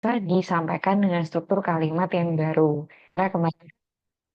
disampaikan dengan struktur kalimat yang baru. Karena kemarin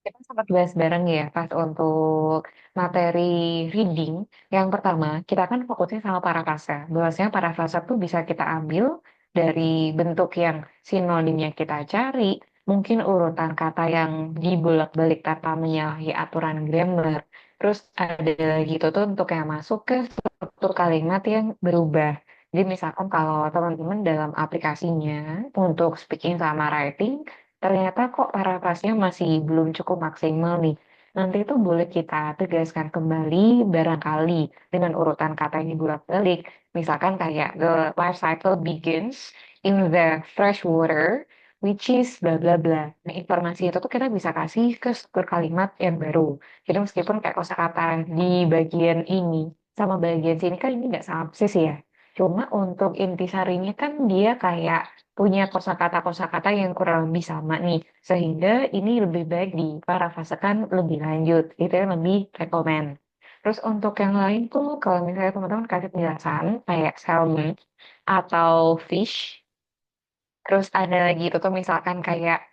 kita sempat bahas bareng ya pas untuk materi reading. Yang pertama, kita kan fokusnya sama parafrase. Bahwasanya parafrase tuh bisa kita ambil dari bentuk yang sinonimnya kita cari, mungkin urutan kata yang dibolak-balik tanpa menyalahi aturan grammar. Terus ada lagi tuh untuk yang masuk ke struktur kalimat yang berubah. Jadi misalkan kalau teman-teman dalam aplikasinya untuk speaking sama writing, ternyata kok parafrasnya masih belum cukup maksimal nih. Nanti itu boleh kita tegaskan kembali barangkali dengan urutan kata yang dibolak-balik. Misalkan kayak the life cycle begins in the fresh water, which is bla bla bla. Nah, informasi itu tuh kita bisa kasih ke struktur kalimat yang baru. Jadi meskipun kayak kosakata di bagian ini sama bagian sini kan ini nggak sama persis ya. Cuma untuk intisarinya kan dia kayak punya kosakata-kosakata yang kurang lebih sama nih. Sehingga ini lebih baik diparafrasekan lebih lanjut. Itu yang lebih rekomen. Terus untuk yang lain tuh kalau misalnya teman-teman kasih penjelasan kayak salmon atau fish, terus ada lagi itu tuh misalkan kayak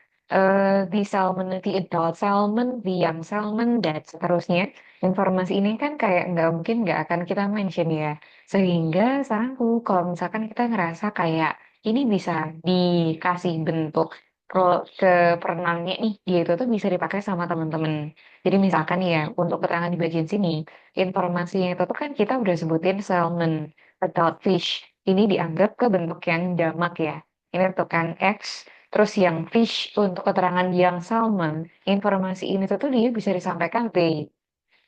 the salmon, the adult salmon, the young salmon, dan seterusnya. Informasi ini kan kayak nggak mungkin nggak akan kita mention ya. Sehingga saranku kalau misalkan kita ngerasa kayak ini bisa dikasih bentuk ke perenangnya nih, dia itu tuh bisa dipakai sama teman-teman. Jadi misalkan ya, untuk keterangan di bagian sini, informasinya itu tuh kan kita udah sebutin salmon, adult fish. Ini dianggap ke bentuk yang jamak ya. Ini tentukan X, terus yang fish untuk keterangan yang salmon, informasi ini tuh dia bisa disampaikan they.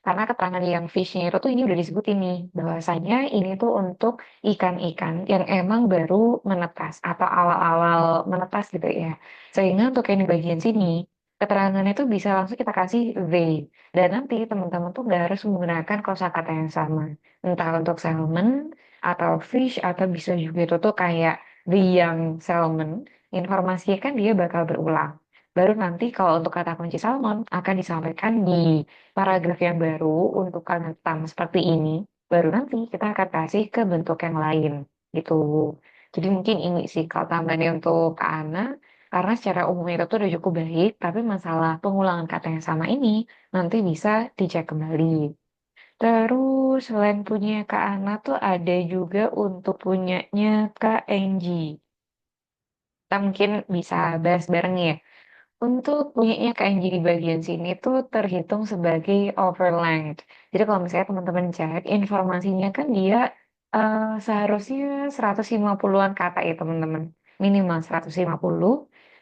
Karena keterangan yang fishnya itu tuh ini udah disebut ini, bahwasanya ini tuh untuk ikan-ikan yang emang baru menetas atau awal-awal menetas gitu ya. Sehingga untuk yang di bagian sini, keterangannya tuh bisa langsung kita kasih they. Dan nanti teman-teman tuh nggak harus menggunakan kosakata yang sama. Entah untuk salmon, atau fish, atau bisa juga itu tuh kayak the young salmon, informasinya kan dia bakal berulang. Baru nanti kalau untuk kata kunci salmon akan disampaikan di paragraf yang baru untuk kata seperti ini. Baru nanti kita akan kasih ke bentuk yang lain gitu. Jadi mungkin ini sih kalau tambahannya untuk Kak Ana, karena secara umum itu tuh udah cukup baik, tapi masalah pengulangan kata yang sama ini nanti bisa dicek kembali. Terus selain punya Kak Ana tuh ada juga untuk punyanya Kak Enggi. Kita mungkin bisa bahas bareng ya. Untuk punyanya KNG di bagian sini tuh terhitung sebagai overlength. Jadi kalau misalnya teman-teman cek, informasinya kan dia seharusnya 150-an kata ya teman-teman. Minimal 150.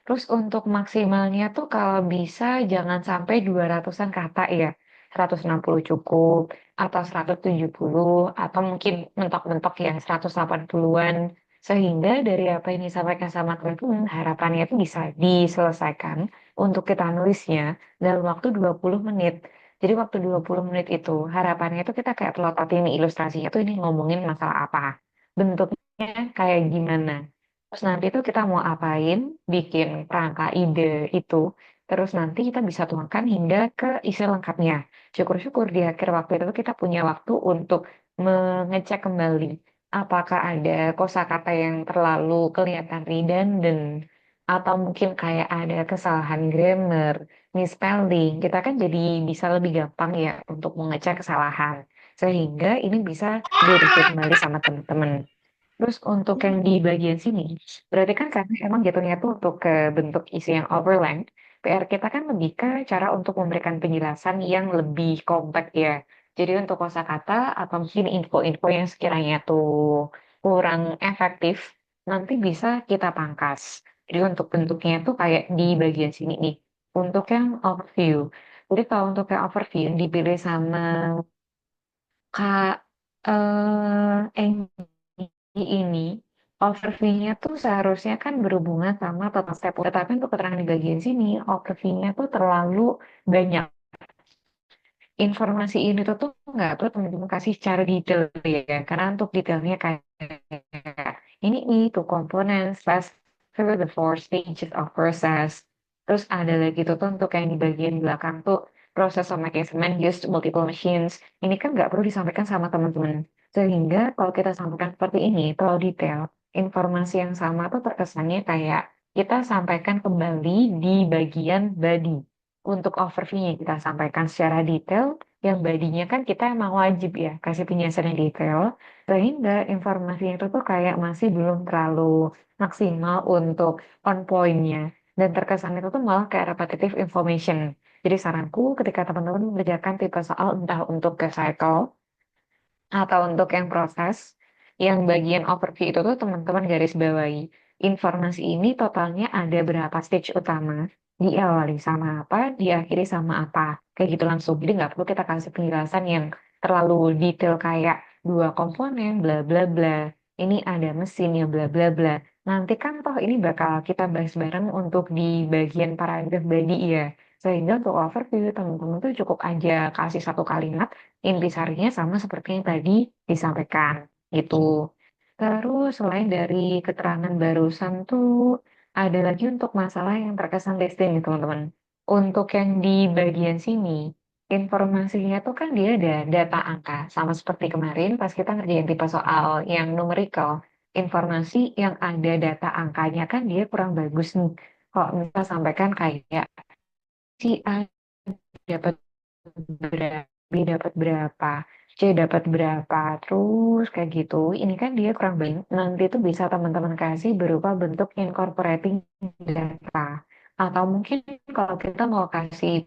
Terus untuk maksimalnya tuh kalau bisa jangan sampai 200-an kata ya. 160 cukup, atau 170, atau mungkin mentok-mentok ya 180-an. Sehingga dari apa yang disampaikan sama teman-teman, harapannya itu bisa diselesaikan untuk kita nulisnya dalam waktu 20 menit. Jadi waktu 20 menit itu harapannya itu kita kayak pelototin ilustrasinya tuh ini ngomongin masalah apa. Bentuknya kayak gimana. Terus nanti tuh kita mau apain, bikin kerangka ide itu. Terus nanti kita bisa tuangkan hingga ke isi lengkapnya. Syukur-syukur di akhir waktu itu kita punya waktu untuk mengecek kembali apakah ada kosakata yang terlalu kelihatan redundant atau mungkin kayak ada kesalahan grammar, misspelling. Kita kan jadi bisa lebih gampang ya untuk mengecek kesalahan. Sehingga ini bisa direview kembali sama teman-teman. Terus untuk yang di bagian sini, berarti kan karena emang jatuhnya tuh untuk ke bentuk isi yang overlap, PR kita kan lebih ke cara untuk memberikan penjelasan yang lebih kompleks ya. Jadi untuk kosakata atau mungkin info-info yang sekiranya tuh kurang efektif, nanti bisa kita pangkas. Jadi untuk bentuknya tuh kayak di bagian sini nih. Untuk yang overview. Jadi kalau untuk yang overview dipilih sama Kak Eng ini overview-nya tuh seharusnya kan berhubungan sama total step. Tetapi untuk keterangan di bagian sini, overview-nya tuh terlalu banyak. Informasi ini tuh nggak tuh teman-teman kasih secara detail ya. Karena untuk detailnya kayak ini itu komponen slash fill the four stages of process. Terus ada lagi tuh untuk yang di bagian belakang tuh proses of measurement used multiple machines. Ini kan nggak perlu disampaikan sama teman-teman. Sehingga kalau kita sampaikan seperti ini, terlalu detail, informasi yang sama tuh terkesannya kayak kita sampaikan kembali di bagian body. Untuk overview-nya kita sampaikan secara detail, yang badinya kan kita emang wajib ya kasih penjelasan yang detail, sehingga informasi itu tuh kayak masih belum terlalu maksimal untuk on point-nya. Dan terkesan itu tuh malah kayak repetitive information. Jadi saranku ketika teman-teman mengerjakan tipe soal entah untuk ke cycle atau untuk yang proses, yang bagian overview itu tuh teman-teman garis bawahi. Informasi ini totalnya ada berapa stage utama, diawali sama apa, diakhiri sama apa. Kayak gitu langsung. Jadi nggak perlu kita kasih penjelasan yang terlalu detail kayak dua komponen, bla bla bla. Ini ada mesin ya, bla bla bla. Nanti kan toh ini bakal kita bahas bareng untuk di bagian paragraf body ya. Sehingga untuk overview teman-teman tuh cukup aja kasih satu kalimat intisarinya sama seperti yang tadi disampaikan gitu. Terus selain dari keterangan barusan tuh ada lagi untuk masalah yang terkesan listing nih teman-teman. Untuk yang di bagian sini, informasinya tuh kan dia ada data angka. Sama seperti kemarin pas kita ngerjain tipe soal yang numerical. Informasi yang ada data angkanya kan dia kurang bagus nih. Kalau misalnya sampaikan kayak si A dapat berapa, B dapat berapa, C dapat berapa, terus kayak gitu. Ini kan dia kurang baik. Nanti itu bisa teman-teman kasih berupa bentuk incorporating data. Atau mungkin kalau kita mau kasih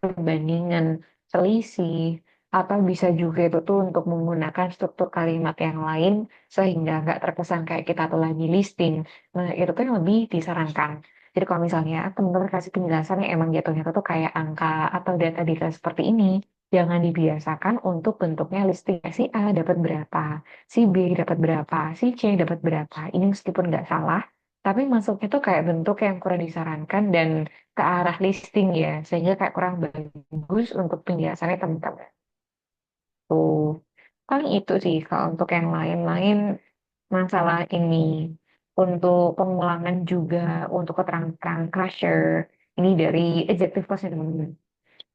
perbandingan selisih, atau bisa juga itu tuh untuk menggunakan struktur kalimat yang lain sehingga nggak terkesan kayak kita tuh lagi listing. Nah, itu tuh yang lebih disarankan. Jadi kalau misalnya teman-teman kasih penjelasan yang emang jatuhnya tuh kayak angka atau data-data seperti ini, jangan dibiasakan untuk bentuknya listing. Si A dapat berapa, si B dapat berapa, si C dapat berapa. Ini meskipun nggak salah, tapi masuknya tuh kayak bentuk yang kurang disarankan dan ke arah listing ya, sehingga kayak kurang bagus untuk penjelasannya teman-teman. Tuh, paling itu sih kalau untuk yang lain-lain masalah ini. Untuk pengulangan juga, untuk keterangan crusher, ini dari adjective clause-nya teman-teman.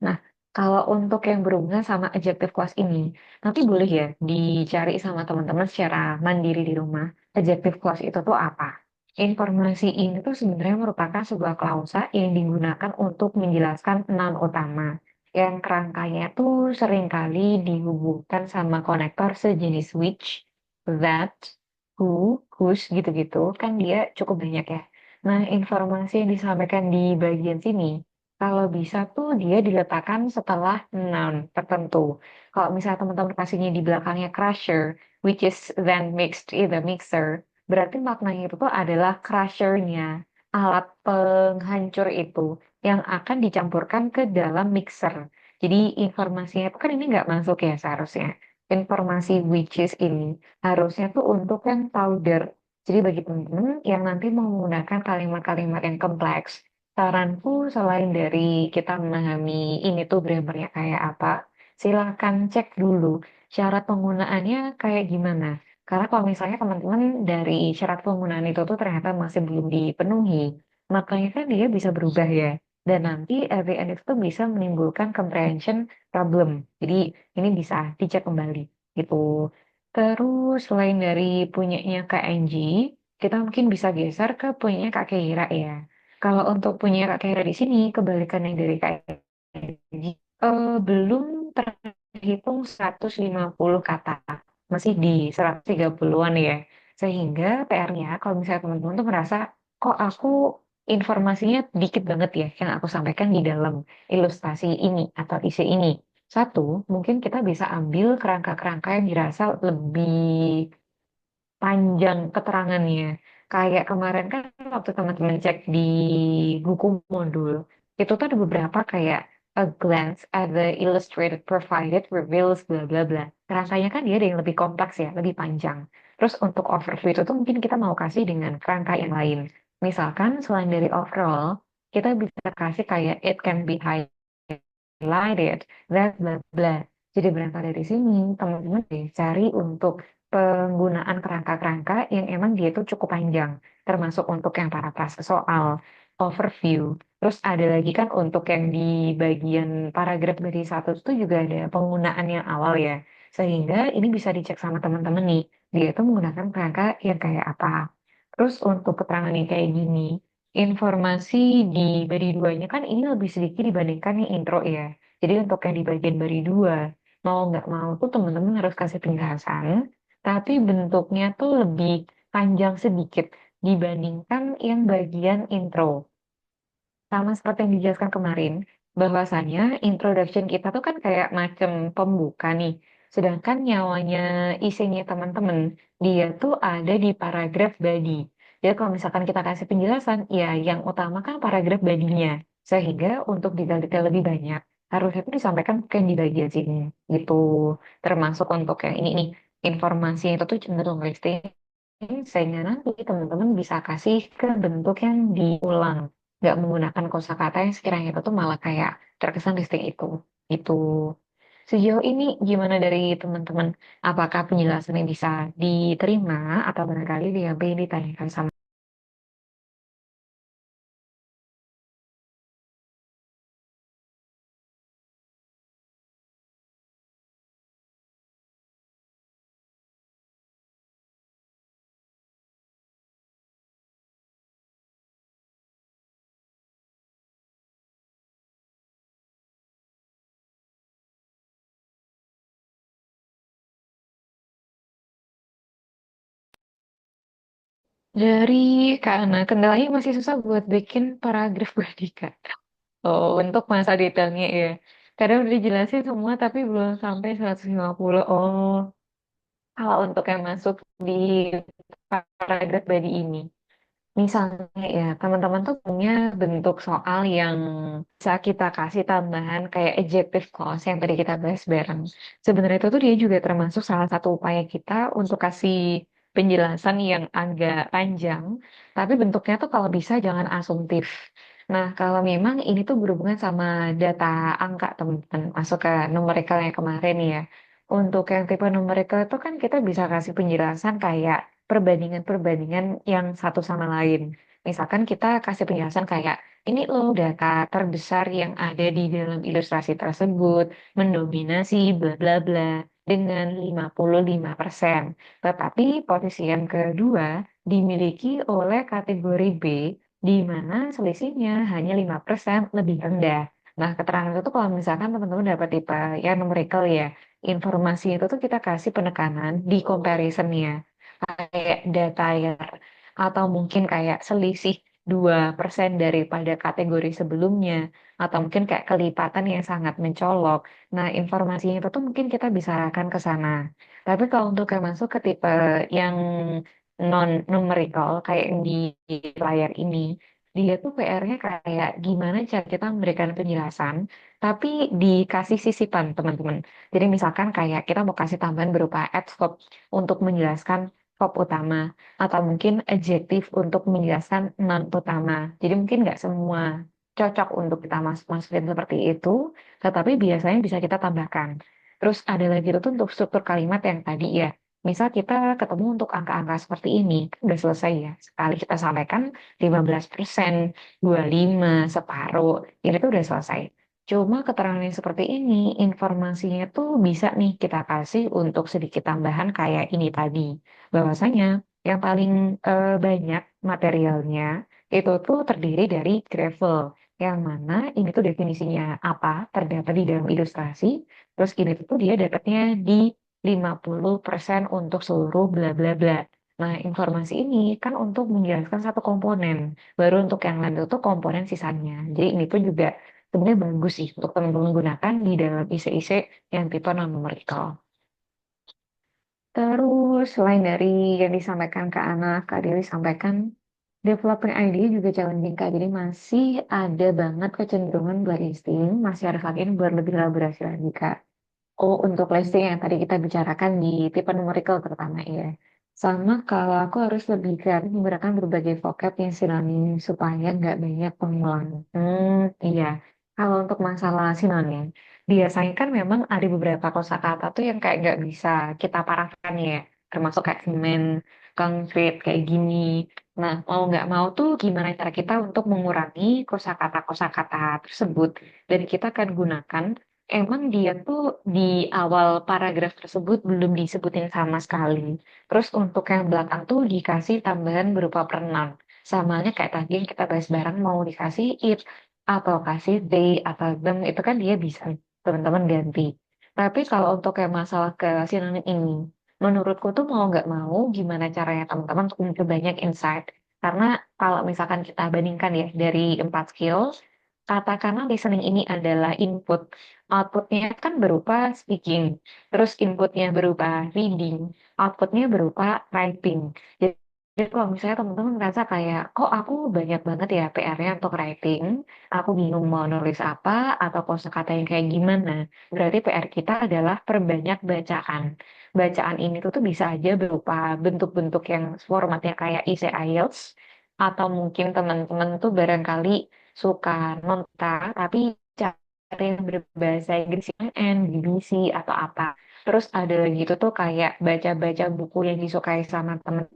Nah, kalau untuk yang berhubungan sama adjective clause ini, nanti boleh ya dicari sama teman-teman secara mandiri di rumah. Adjective clause itu tuh apa? Informasi ini tuh sebenarnya merupakan sebuah klausa yang digunakan untuk menjelaskan noun utama. Yang kerangkanya tuh seringkali dihubungkan sama konektor sejenis which, that, who, whose gitu-gitu. Kan dia cukup banyak ya. Nah, informasi yang disampaikan di bagian sini kalau bisa tuh dia diletakkan setelah noun tertentu. Kalau misalnya teman-teman kasihnya di belakangnya crusher, which is then mixed in the mixer, berarti maknanya itu tuh adalah crusher-nya, alat penghancur itu yang akan dicampurkan ke dalam mixer. Jadi informasinya itu kan ini nggak masuk ya seharusnya. Informasi which is ini harusnya tuh untuk yang powder. Jadi bagi teman-teman yang nanti mau menggunakan kalimat-kalimat yang kompleks, saranku selain dari kita memahami ini tuh grammarnya kayak apa, silakan cek dulu syarat penggunaannya kayak gimana. Karena kalau misalnya teman-teman dari syarat penggunaan itu tuh ternyata masih belum dipenuhi, makanya kan dia bisa berubah ya. Dan nanti at the end itu tuh bisa menimbulkan comprehension problem. Jadi ini bisa dicek kembali gitu. Terus selain dari punyanya KNG, kita mungkin bisa geser ke punyanya Kak Keira ya. Kalau untuk punya Kak Kira di sini, kebalikannya dari Kak Egi, belum terhitung 150 kata. Masih di 130-an ya. Sehingga PR-nya, kalau misalnya teman-teman tuh merasa, kok aku informasinya dikit banget ya yang aku sampaikan di dalam ilustrasi ini atau isi ini. Satu, mungkin kita bisa ambil kerangka-kerangka yang dirasa lebih panjang keterangannya. Kayak kemarin kan waktu teman-teman cek di buku modul, itu tuh ada beberapa kayak a glance at the illustrated provided reveals bla bla bla. Kerangkanya kan dia ada yang lebih kompleks ya, lebih panjang. Terus untuk overview itu tuh mungkin kita mau kasih dengan kerangka yang lain. Misalkan selain dari overall, kita bisa kasih kayak it can be highlighted, bla bla bla. Jadi berangkat dari sini, teman-teman deh cari untuk penggunaan kerangka-kerangka yang emang dia tuh cukup panjang, termasuk untuk yang parafrase soal, overview. Terus ada lagi kan untuk yang di bagian paragraf dari satu itu juga ada penggunaan yang awal ya. Sehingga ini bisa dicek sama teman-teman nih, dia tuh menggunakan kerangka yang kayak apa. Terus untuk keterangan yang kayak gini, informasi di bari duanya kan ini lebih sedikit dibandingkan yang intro ya. Jadi untuk yang di bagian bari dua, mau nggak mau tuh teman-teman harus kasih penjelasan, tapi bentuknya tuh lebih panjang sedikit dibandingkan yang bagian intro. Sama seperti yang dijelaskan kemarin, bahwasannya introduction kita tuh kan kayak macam pembuka nih. Sedangkan nyawanya isinya teman-teman, dia tuh ada di paragraf body. Jadi kalau misalkan kita kasih penjelasan, ya yang utama kan paragraf badinya. Sehingga untuk detail-detail lebih banyak, harusnya itu disampaikan mungkin di bagian sini. Gitu. Termasuk untuk yang ini nih, informasi itu tuh cenderung listing sehingga nanti teman-teman bisa kasih ke bentuk yang diulang, nggak menggunakan kosakata yang sekiranya itu tuh malah kayak terkesan listing itu sejauh ini gimana dari teman-teman, apakah penjelasannya bisa diterima atau barangkali dia yang ditanyakan sama. Dari karena kendalanya masih susah buat bikin paragraf berdika. Oh, untuk masa detailnya ya. Kadang udah dijelasin semua tapi belum sampai 150. Oh, kalau untuk yang masuk di paragraf body ini. Misalnya ya, teman-teman tuh punya bentuk soal yang bisa kita kasih tambahan kayak adjective clause yang tadi kita bahas bareng. Sebenarnya itu tuh dia juga termasuk salah satu upaya kita untuk kasih penjelasan yang agak panjang, tapi bentuknya tuh kalau bisa jangan asumtif. Nah, kalau memang ini tuh berhubungan sama data angka teman-teman, masuk ke numerical yang kemarin ya. Untuk yang tipe numerical itu kan kita bisa kasih penjelasan kayak perbandingan-perbandingan yang satu sama lain. Misalkan kita kasih penjelasan kayak, ini loh data terbesar yang ada di dalam ilustrasi tersebut mendominasi bla bla bla dengan 55%. Tetapi posisi yang kedua dimiliki oleh kategori B di mana selisihnya hanya 5% lebih rendah. Nah, keterangan itu tuh kalau misalkan teman-teman dapat tipe ya numerical ya, informasi itu tuh kita kasih penekanan di comparisonnya kayak data ya atau mungkin kayak selisih 2% daripada kategori sebelumnya atau mungkin kayak kelipatan yang sangat mencolok. Nah, informasinya itu tuh mungkin kita bisa arahkan ke sana. Tapi kalau untuk yang masuk ke tipe yang non numerical kayak yang di layar ini, dia tuh PR-nya kayak gimana cara kita memberikan penjelasan tapi dikasih sisipan teman-teman. Jadi misalkan kayak kita mau kasih tambahan berupa adverb untuk menjelaskan verb utama atau mungkin adjektif untuk menjelaskan non utama. Jadi mungkin nggak semua cocok untuk kita masukin seperti itu, tetapi biasanya bisa kita tambahkan. Terus ada lagi itu tuh untuk struktur kalimat yang tadi ya. Misal kita ketemu untuk angka-angka seperti ini, kan udah selesai ya. Sekali kita sampaikan 15%, 25, separuh, ini tuh udah selesai. Cuma keterangan yang seperti ini, informasinya tuh bisa nih kita kasih untuk sedikit tambahan kayak ini tadi. Bahwasanya yang paling banyak materialnya itu tuh terdiri dari gravel. Yang mana ini tuh definisinya apa, terdapat di dalam ilustrasi. Terus ini tuh dia dapatnya di 50% untuk seluruh bla bla bla. Nah, informasi ini kan untuk menjelaskan satu komponen. Baru untuk yang lain itu komponen sisanya. Jadi ini pun juga sebenarnya bagus sih untuk teman-teman gunakan di dalam IC-IC yang tipe non-numerical. Terus selain dari yang disampaikan ke anak, Kak Dewi sampaikan developing idea juga challenging Kak. Jadi masih ada banget kecenderungan blacklisting, masih ada lagi buat lebih elaborasi lagi Kak. Oh, untuk listing yang tadi kita bicarakan di tipe numerical terutama ya. Sama kalau aku harus lebih kreatif menggunakan berbagai vocab yang sinonim supaya nggak banyak pengulang. Iya. Kalau untuk masalah sinonim, biasanya kan memang ada beberapa kosakata tuh yang kayak nggak bisa kita parahkan ya. Termasuk kayak semen, konkret, kayak gini. Nah, mau nggak mau tuh gimana cara kita untuk mengurangi kosakata-kosakata tersebut. Dan kita akan gunakan emang dia tuh di awal paragraf tersebut belum disebutin sama sekali. Terus untuk yang belakang tuh dikasih tambahan berupa pronoun. Samanya kayak tadi yang kita bahas bareng mau dikasih it atau kasih they atau them itu kan dia bisa teman-teman ganti. Tapi kalau untuk kayak masalah ke sinonim ini, menurutku tuh mau nggak mau gimana caranya teman-teman untuk memperbanyak insight. Karena kalau misalkan kita bandingkan ya dari 4 skill, katakanlah listening ini adalah input. Outputnya kan berupa speaking, terus inputnya berupa reading, outputnya berupa writing. Jadi kalau misalnya teman-teman merasa kayak, kok aku banyak banget ya PR-nya untuk writing, aku bingung mau nulis apa, atau kosakata yang kayak gimana, berarti PR kita adalah perbanyak bacaan. Bacaan ini tuh bisa aja berupa bentuk-bentuk yang formatnya kayak essay IELTS, atau mungkin teman-teman tuh barangkali suka nonton, tapi cari yang berbahasa Inggris CNN, BBC, atau apa. Terus ada lagi itu tuh kayak baca-baca buku yang disukai sama temen,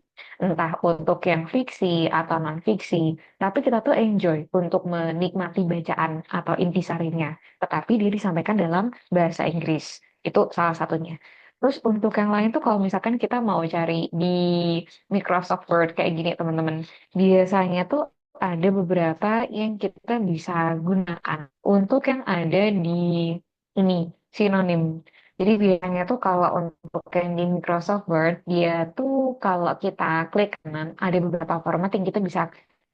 entah untuk yang fiksi atau non-fiksi. Tapi kita tuh enjoy untuk menikmati bacaan atau intisarinya. Tetapi dia disampaikan dalam bahasa Inggris. Itu salah satunya. Terus untuk yang lain tuh kalau misalkan kita mau cari di Microsoft Word kayak gini teman-teman. Biasanya tuh ada beberapa yang kita bisa gunakan untuk yang ada di ini sinonim. Jadi biasanya tuh kalau untuk yang di Microsoft Word, dia tuh kalau kita klik kanan, ada beberapa format yang kita bisa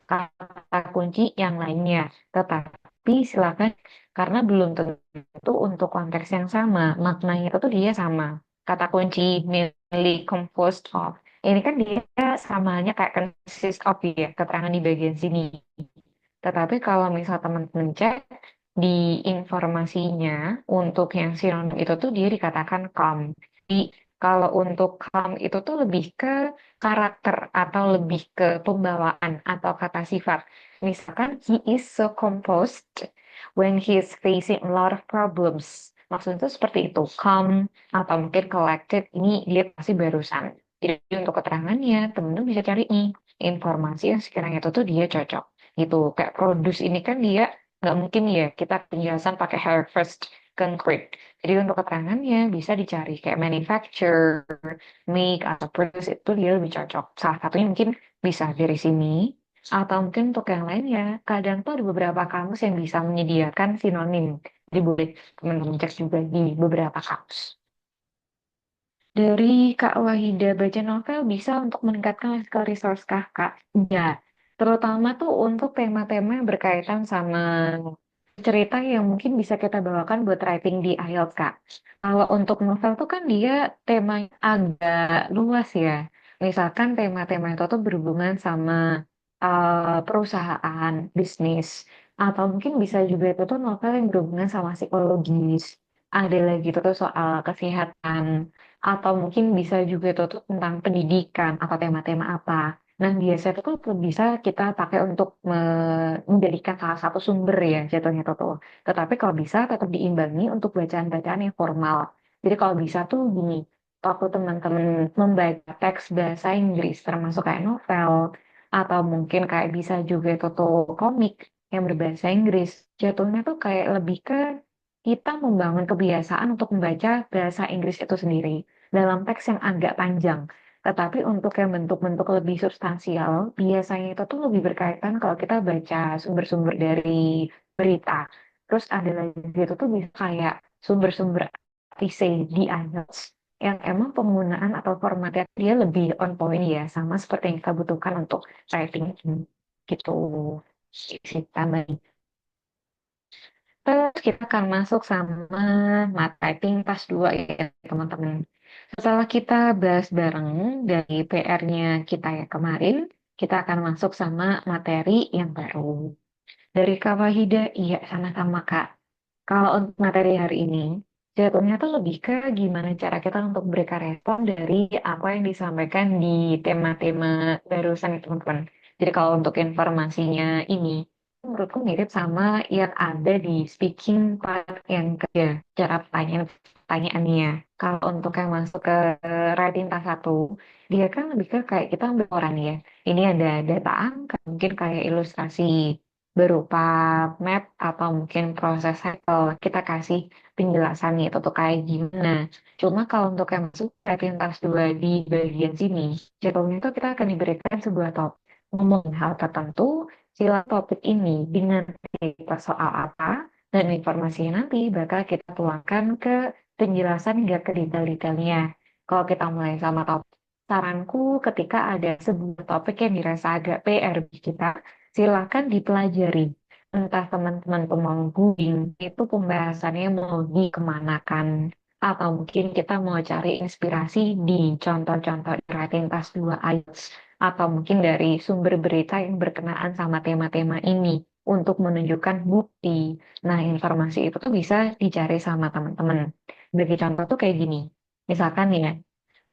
kata kunci yang lainnya. Tetapi silakan, karena belum tentu untuk konteks yang sama, maknanya itu tuh dia sama. Kata kunci mainly composed of. Ini kan dia samanya kayak consist of ya, keterangan di bagian sini. Tetapi kalau misal teman-teman cek di informasinya untuk yang sinonim itu tuh dia dikatakan calm. Jadi kalau untuk calm itu tuh lebih ke karakter atau lebih ke pembawaan atau kata sifat. Misalkan he is so composed when he is facing a lot of problems. Maksudnya itu seperti itu, calm atau mungkin collected ini dia pasti barusan. Jadi untuk keterangannya teman-teman bisa cari nih informasi yang sekiranya itu tuh dia cocok gitu. Kayak produce ini kan dia nggak mungkin ya kita penjelasan pakai hard first concrete. Jadi untuk keterangannya bisa dicari kayak manufacture, make atau produce itu dia lebih cocok. Salah satunya mungkin bisa dari sini atau mungkin untuk yang lain ya kadang tuh ada beberapa kamus yang bisa menyediakan sinonim. Jadi boleh teman-teman cek juga di beberapa kamus. Dari Kak Wahida baca novel bisa untuk meningkatkan skill resource Kakak. Ya, terutama tuh untuk tema-tema yang berkaitan sama cerita yang mungkin bisa kita bawakan buat writing di IELTS, Kak. Kalau untuk novel tuh kan dia temanya agak luas ya. Misalkan tema-tema itu tuh berhubungan sama perusahaan, bisnis, atau mungkin bisa juga itu tuh novel yang berhubungan sama psikologis. Ada lagi itu tuh soal kesehatan, atau mungkin bisa juga itu tuh tentang pendidikan atau tema-tema apa. Nah, biasanya itu tuh bisa kita pakai untuk menjadikan salah satu sumber ya jatuhnya itu tuh. Tetapi kalau bisa tetap diimbangi untuk bacaan-bacaan yang formal. Jadi kalau bisa tuh gini, waktu teman-teman membaca teks bahasa Inggris termasuk kayak novel atau mungkin kayak bisa juga itu tuh komik yang berbahasa Inggris, jatuhnya tuh kayak lebih ke kita membangun kebiasaan untuk membaca bahasa Inggris itu sendiri dalam teks yang agak panjang. Tetapi untuk yang bentuk-bentuk lebih substansial, biasanya itu tuh lebih berkaitan kalau kita baca sumber-sumber dari berita. Terus ada lagi itu tuh bisa kayak sumber-sumber essay di IELTS yang emang penggunaan atau formatnya dia lebih on point ya, sama seperti yang kita butuhkan untuk writing gitu. Sih tambahin. Terus kita akan masuk sama mat typing pas 2 ya teman-teman. Setelah kita bahas bareng dari PR-nya kita ya kemarin, kita akan masuk sama materi yang baru. Dari Kak Wahida, iya sama-sama Kak. Kalau untuk materi hari ini, jatuhnya tuh lebih ke gimana cara kita untuk memberikan respon dari apa yang disampaikan di tema-tema barusan itu teman-teman. Jadi kalau untuk informasinya ini, menurutku mirip sama yang ada di speaking part yang ketiga, cara pertanyaannya. Kalau untuk yang masuk ke writing tas satu, dia kan lebih ke kayak kita ambil orang ya. Ini ada data angka, mungkin kayak ilustrasi berupa map atau mungkin proses cycle. Kita kasih penjelasannya itu tuh kayak gimana. Cuma kalau untuk yang masuk pintas dua di bagian sini, jatuhnya itu kita akan diberikan sebuah topik ngomong hal tertentu, sila topik ini dengan tipe soal apa, dan informasinya nanti bakal kita tuangkan ke penjelasan hingga ke detail-detailnya. Kalau kita mulai sama topik, saranku ketika ada sebuah topik yang dirasa agak PR bagi kita, silakan dipelajari. Entah teman-teman pemangku itu pembahasannya mau dikemanakan. Atau mungkin kita mau cari inspirasi di contoh-contoh writing tas 2 IELTS. Atau mungkin dari sumber berita yang berkenaan sama tema-tema ini untuk menunjukkan bukti. Nah, informasi itu tuh bisa dicari sama teman-teman. Bagi contoh tuh kayak gini. Misalkan ya,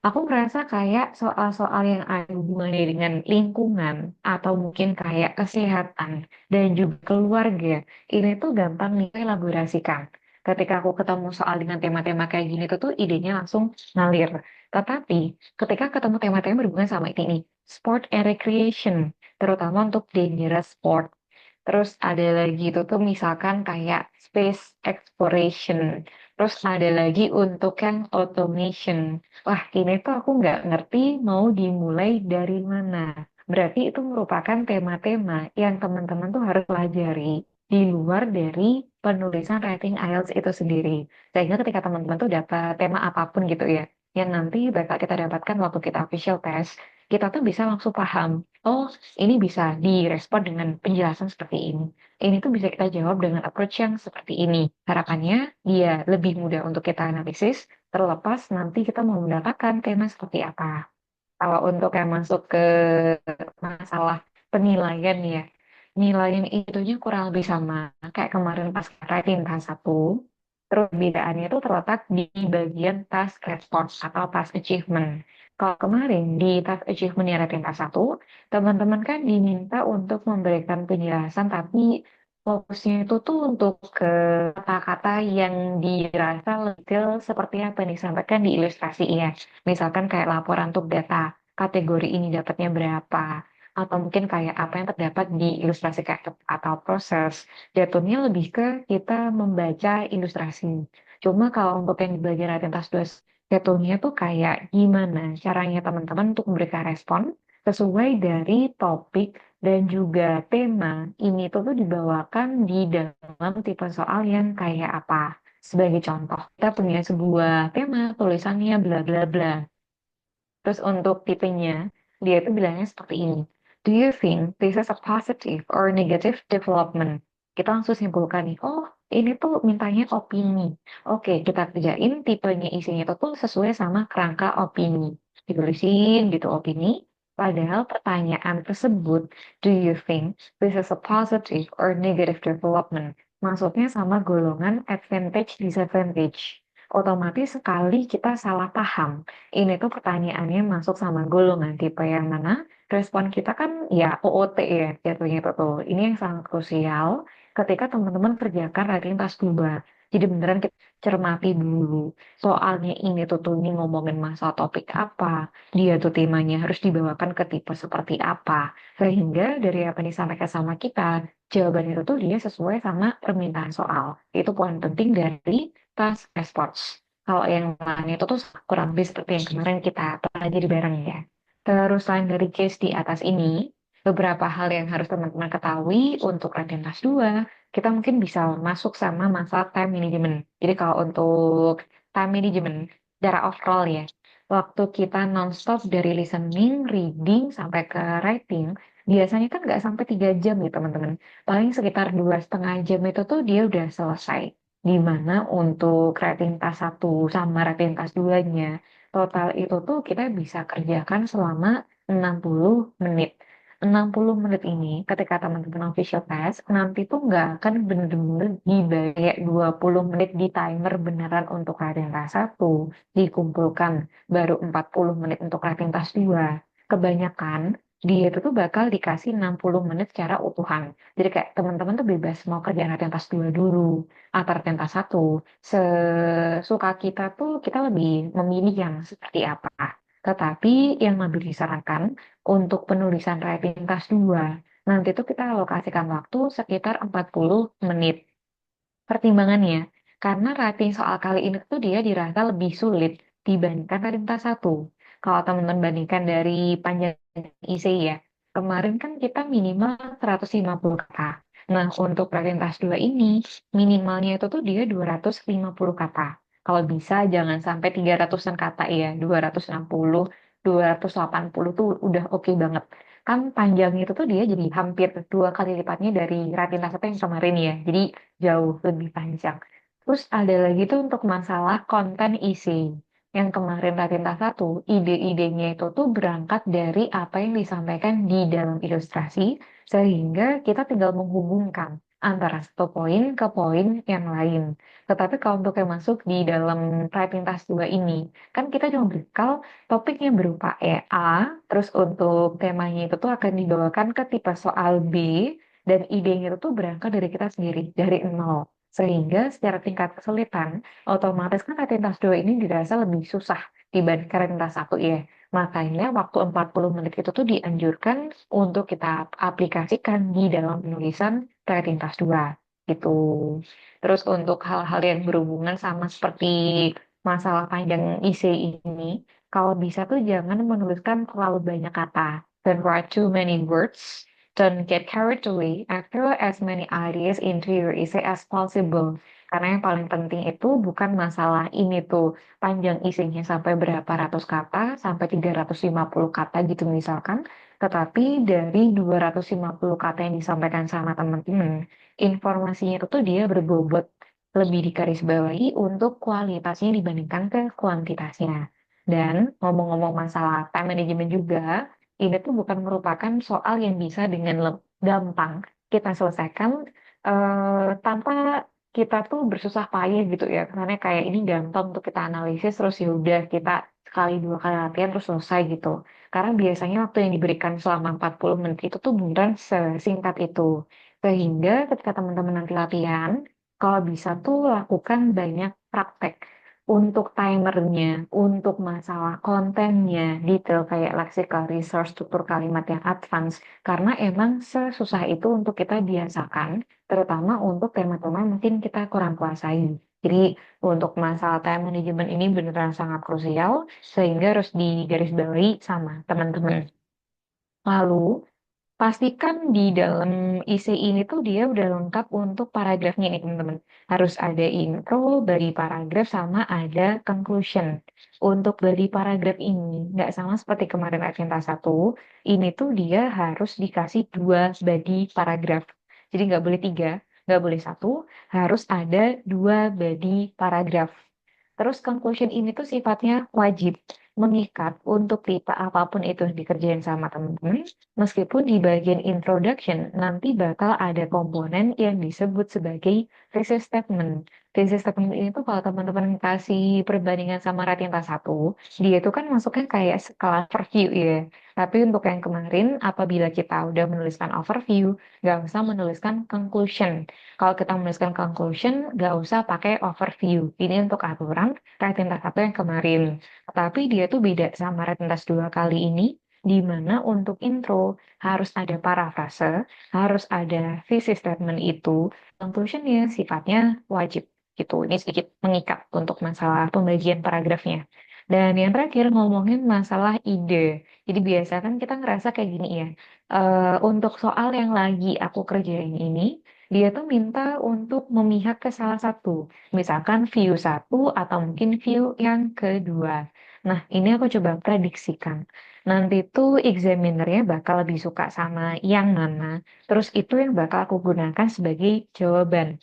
aku merasa kayak soal-soal yang ada hubungannya dengan lingkungan atau mungkin kayak kesehatan dan juga keluarga, ini tuh gampang dielaborasikan. Ketika aku ketemu soal dengan tema-tema kayak gini tuh idenya langsung ngalir. Tetapi ketika ketemu tema-tema berhubungan sama ini nih, sport and recreation, terutama untuk dangerous sport. Terus ada lagi itu tuh misalkan kayak space exploration. Terus ada lagi untuk yang automation. Wah, ini tuh aku nggak ngerti mau dimulai dari mana. Berarti itu merupakan tema-tema yang teman-teman tuh harus pelajari di luar dari penulisan writing IELTS itu sendiri. Sehingga ketika teman-teman tuh dapat tema apapun gitu ya, yang nanti bakal kita dapatkan waktu kita official test, kita tuh bisa langsung paham, oh ini bisa direspon dengan penjelasan seperti ini. Ini tuh bisa kita jawab dengan approach yang seperti ini. Harapannya dia lebih mudah untuk kita analisis, terlepas nanti kita mau mendapatkan tema seperti apa. Kalau untuk yang masuk ke masalah penilaian ya, nilainya itunya kurang lebih sama kayak kemarin pas writing task 1. Terus bedaannya itu terletak di bagian task response atau task achievement. Kalau kemarin di task achievement yang writing task 1, teman-teman kan diminta untuk memberikan penjelasan tapi fokusnya itu tuh untuk ke kata-kata yang dirasa detail seperti apa yang disampaikan di ilustrasi ya. Misalkan kayak laporan untuk data, kategori ini dapatnya berapa, atau mungkin kayak apa yang terdapat di ilustrasi kayak atau proses. Jatuhnya lebih ke kita membaca ilustrasi. Cuma kalau untuk yang di bagian latihan tas 2, jatuhnya tuh kayak gimana caranya teman-teman untuk memberikan respon sesuai dari topik dan juga tema ini tuh dibawakan di dalam tipe soal yang kayak apa. Sebagai contoh, kita punya sebuah tema tulisannya bla bla bla. Terus untuk tipenya, dia itu bilangnya seperti ini. Do you think this is a positive or negative development? Kita langsung simpulkan nih, oh ini tuh mintanya opini. Oke, kita kerjain tipenya isinya itu tuh sesuai sama kerangka opini. Ditulisin gitu opini. Padahal pertanyaan tersebut, do you think this is a positive or negative development? Maksudnya sama golongan advantage disadvantage. Otomatis sekali kita salah paham, ini tuh pertanyaannya masuk sama golongan tipe yang mana? Respon kita kan ya OOT ya jatuhnya itu tuh. Ini yang sangat krusial ketika teman-teman kerjakan writing task 2. Jadi beneran kita cermati dulu. Soalnya ini tuh ini ngomongin masa topik apa. Dia tuh temanya harus dibawakan ke tipe seperti apa. Sehingga dari apa yang disampaikan sama kita, jawaban itu tuh dia sesuai sama permintaan soal. Itu poin penting dari task response. Kalau yang lain itu tuh kurang lebih seperti yang kemarin kita pelajari bareng ya. Terus selain dari case di atas ini, beberapa hal yang harus teman-teman ketahui untuk Radentas 2, kita mungkin bisa masuk sama masalah time management. Jadi kalau untuk time management, secara overall ya, waktu kita nonstop dari listening, reading, sampai ke writing, biasanya kan nggak sampai 3 jam ya teman-teman. Paling sekitar 2,5 jam itu tuh dia udah selesai. Di mana untuk rating tas 1 sama rating tas 2-nya, total itu tuh kita bisa kerjakan selama 60 menit. 60 menit ini ketika teman-teman official test, nanti tuh nggak akan bener-bener dibagi 20 menit di timer beneran untuk rating tas 1, dikumpulkan baru 40 menit untuk rating tas 2. Kebanyakan dia itu tuh bakal dikasih 60 menit secara utuhan. Jadi kayak teman-teman tuh bebas mau kerjaan rating tas 2 dulu atau rating tas 1. Sesuka kita tuh kita lebih memilih yang seperti apa. Tetapi yang lebih disarankan untuk penulisan writing task 2, Nanti tuh kita alokasikan waktu sekitar 40 menit. Pertimbangannya, karena rating soal kali ini tuh dia dirasa lebih sulit dibandingkan rating tas satu. Kalau teman-teman bandingkan dari panjang IC ya, kemarin kan kita minimal 150 kata. Nah, untuk rating tas 2 ini, minimalnya itu tuh dia 250 kata. Kalau bisa jangan sampai 300-an kata ya, 260, 280 tuh udah oke banget. Kan panjangnya itu tuh dia jadi hampir 2 kali lipatnya dari rating tas satu yang kemarin ya. Jadi jauh lebih panjang. Terus ada lagi tuh untuk masalah konten isi. Yang kemarin Ratinta satu, ide-idenya itu tuh berangkat dari apa yang disampaikan di dalam ilustrasi, sehingga kita tinggal menghubungkan antara satu poin ke poin yang lain. Tetapi kalau untuk yang masuk di dalam Ratintas 2 ini, kan kita cuma berbekal topiknya berupa EA, terus untuk temanya itu tuh akan dibawakan ke tipe soal B, dan idenya itu tuh berangkat dari kita sendiri, dari nol. Sehingga secara tingkat kesulitan, otomatis kan Ratintas 2 ini dirasa lebih susah dibandingkan Ratintas 1 ya. Makanya waktu 40 menit itu tuh dianjurkan untuk kita aplikasikan di dalam penulisan Ratintas 2 gitu. Terus untuk hal-hal yang berhubungan sama seperti masalah panjang IC ini, kalau bisa tuh jangan menuliskan terlalu banyak kata. Don't write too many words. Don't get carried away and throw as many ideas into your essay as possible. Karena yang paling penting itu bukan masalah ini tuh panjang isinya sampai berapa ratus kata, sampai 350 kata gitu misalkan. Tetapi dari 250 kata yang disampaikan sama teman-teman, informasinya itu tuh dia berbobot lebih digarisbawahi untuk kualitasnya dibandingkan ke kuantitasnya. Dan ngomong-ngomong masalah time management juga, ini tuh bukan merupakan soal yang bisa dengan gampang kita selesaikan tanpa kita tuh bersusah payah gitu ya. Karena kayak ini gampang untuk kita analisis terus ya udah kita sekali dua kali latihan terus selesai gitu. Karena biasanya waktu yang diberikan selama 40 menit itu tuh beneran sesingkat itu. Sehingga ketika teman-teman nanti latihan, kalau bisa tuh lakukan banyak praktek untuk timernya, untuk masalah kontennya, detail kayak lexical resource, struktur kalimat yang advance, karena emang sesusah itu untuk kita biasakan, terutama untuk tema-tema yang mungkin kita kurang kuasai. Jadi untuk masalah time management ini beneran sangat krusial, sehingga harus digarisbawahi sama teman-teman. Lalu, pastikan di dalam isi ini tuh dia udah lengkap untuk paragrafnya nih teman-teman. Harus ada intro, body paragraf, sama ada conclusion. Untuk body paragraf ini, nggak sama seperti kemarin Acinta satu, ini tuh dia harus dikasih 2 body paragraf. Jadi nggak boleh 3, nggak boleh 1, harus ada 2 body paragraf. Terus conclusion ini tuh sifatnya wajib mengikat untuk tipe apapun itu dikerjain sama teman-teman. Meskipun di bagian introduction nanti bakal ada komponen yang disebut sebagai thesis statement. Thesis statement ini tuh kalau teman-teman kasih perbandingan sama Ratinta satu, dia itu kan masuknya kayak skala overview ya. Tapi untuk yang kemarin, apabila kita udah menuliskan overview, nggak usah menuliskan conclusion. Kalau kita menuliskan conclusion, nggak usah pakai overview. Ini untuk aturan Ratintas satu yang kemarin. Tapi dia tuh beda sama Ratintas 2 kali ini, di mana untuk intro harus ada parafrase, harus ada thesis statement itu, conclusionnya sifatnya wajib gitu. Ini sedikit mengikat untuk masalah pembagian paragrafnya. Dan yang terakhir ngomongin masalah ide. Jadi biasa kan kita ngerasa kayak gini ya. Untuk soal yang lagi aku kerjain ini, dia tuh minta untuk memihak ke salah satu. Misalkan view satu atau mungkin view yang kedua. Nah, ini aku coba prediksikan. Nanti tuh examinernya bakal lebih suka sama yang mana. Terus itu yang bakal aku gunakan sebagai jawaban.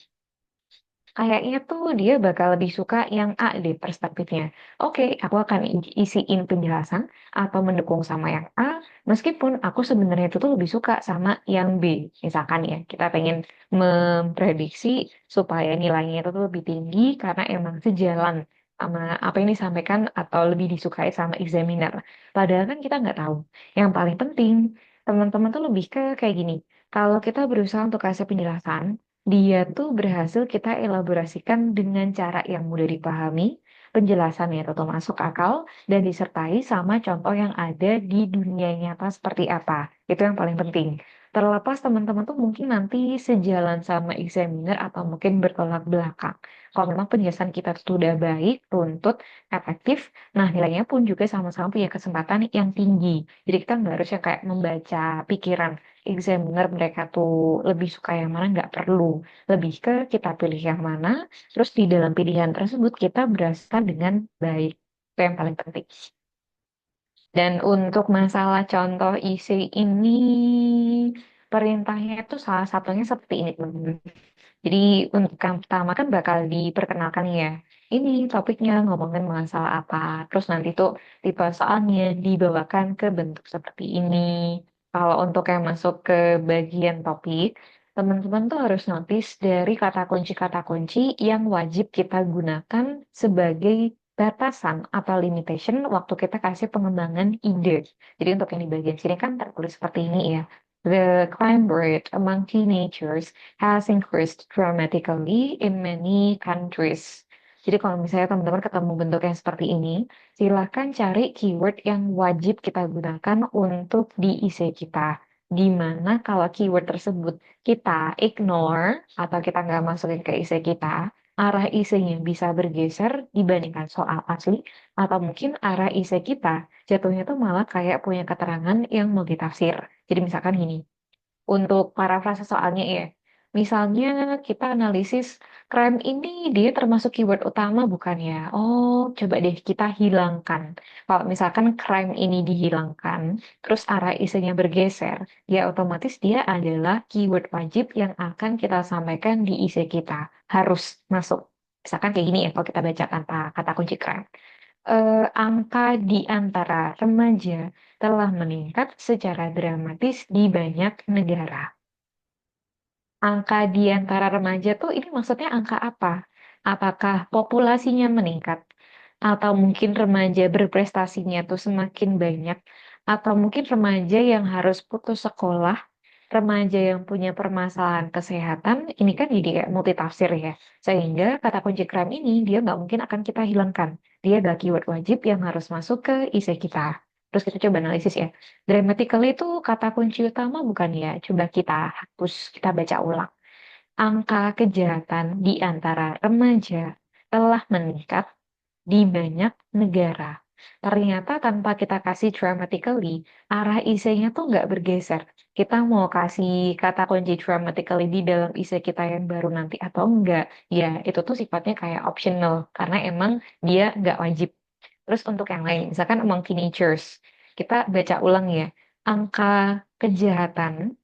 Kayaknya tuh dia bakal lebih suka yang A deh perspektifnya. Oke, aku akan isiin penjelasan atau mendukung sama yang A, meskipun aku sebenarnya itu tuh lebih suka sama yang B. Misalkan ya, kita pengen memprediksi supaya nilainya itu tuh lebih tinggi karena emang sejalan sama apa yang disampaikan atau lebih disukai sama examiner. Padahal kan kita nggak tahu. Yang paling penting, teman-teman tuh lebih ke kayak gini. Kalau kita berusaha untuk kasih penjelasan, dia tuh berhasil kita elaborasikan dengan cara yang mudah dipahami, penjelasannya tentu masuk akal, dan disertai sama contoh yang ada di dunia nyata seperti apa. Itu yang paling penting. Terlepas teman-teman tuh mungkin nanti sejalan sama examiner atau mungkin bertolak belakang. Kalau memang penjelasan kita tuh udah baik, runtut, efektif, nah nilainya pun juga sama-sama punya kesempatan yang tinggi. Jadi kita nggak harus yang kayak membaca pikiran examiner mereka tuh lebih suka yang mana, nggak perlu. Lebih ke kita pilih yang mana, terus di dalam pilihan tersebut kita berasa dengan baik. Itu yang paling penting. Dan untuk masalah contoh isi ini, perintahnya itu salah satunya seperti ini, teman-teman. Jadi untuk yang pertama kan bakal diperkenalkan ya. Ini topiknya ngomongin masalah apa. Terus nanti tuh tipe soalnya dibawakan ke bentuk seperti ini. Kalau untuk yang masuk ke bagian topik, teman-teman tuh harus notice dari kata kunci yang wajib kita gunakan sebagai batasan atau limitation waktu kita kasih pengembangan ide. Jadi untuk yang di bagian sini kan tertulis seperti ini ya. The crime rate among teenagers has increased dramatically in many countries. Jadi kalau misalnya teman-teman ketemu bentuk yang seperti ini, silahkan cari keyword yang wajib kita gunakan untuk diisi kita. Di mana kalau keyword tersebut kita ignore atau kita nggak masukin ke isi kita, arah isinya bisa bergeser dibandingkan soal asli, atau mungkin arah isi kita jatuhnya tuh malah kayak punya keterangan yang multitafsir. Jadi misalkan gini, untuk parafrase soalnya ya. Misalnya kita analisis crime ini dia termasuk keyword utama bukan ya? Oh, coba deh kita hilangkan. Kalau misalkan crime ini dihilangkan, terus arah isinya bergeser, ya otomatis dia adalah keyword wajib yang akan kita sampaikan di isi kita. Harus masuk. Misalkan kayak gini ya, kalau kita baca tanpa kata kunci crime. Angka di antara remaja telah meningkat secara dramatis di banyak negara. Angka di antara remaja tuh ini maksudnya angka apa? Apakah populasinya meningkat? Atau mungkin remaja berprestasinya tuh semakin banyak? Atau mungkin remaja yang harus putus sekolah, remaja yang punya permasalahan kesehatan, ini kan jadi kayak multitafsir ya. Sehingga kata kunci crime ini dia nggak mungkin akan kita hilangkan. Dia adalah keyword wajib yang harus masuk ke isi kita. Terus kita coba analisis ya. Dramatically itu kata kunci utama bukan ya? Coba kita hapus, kita baca ulang. Angka kejahatan di antara remaja telah meningkat di banyak negara. Ternyata tanpa kita kasih dramatically, arah isinya tuh nggak bergeser. Kita mau kasih kata kunci dramatically di dalam isi kita yang baru nanti atau enggak, ya itu tuh sifatnya kayak optional, karena emang dia nggak wajib. Terus untuk yang lain, misalkan among teenagers, kita baca ulang ya, angka kejahatan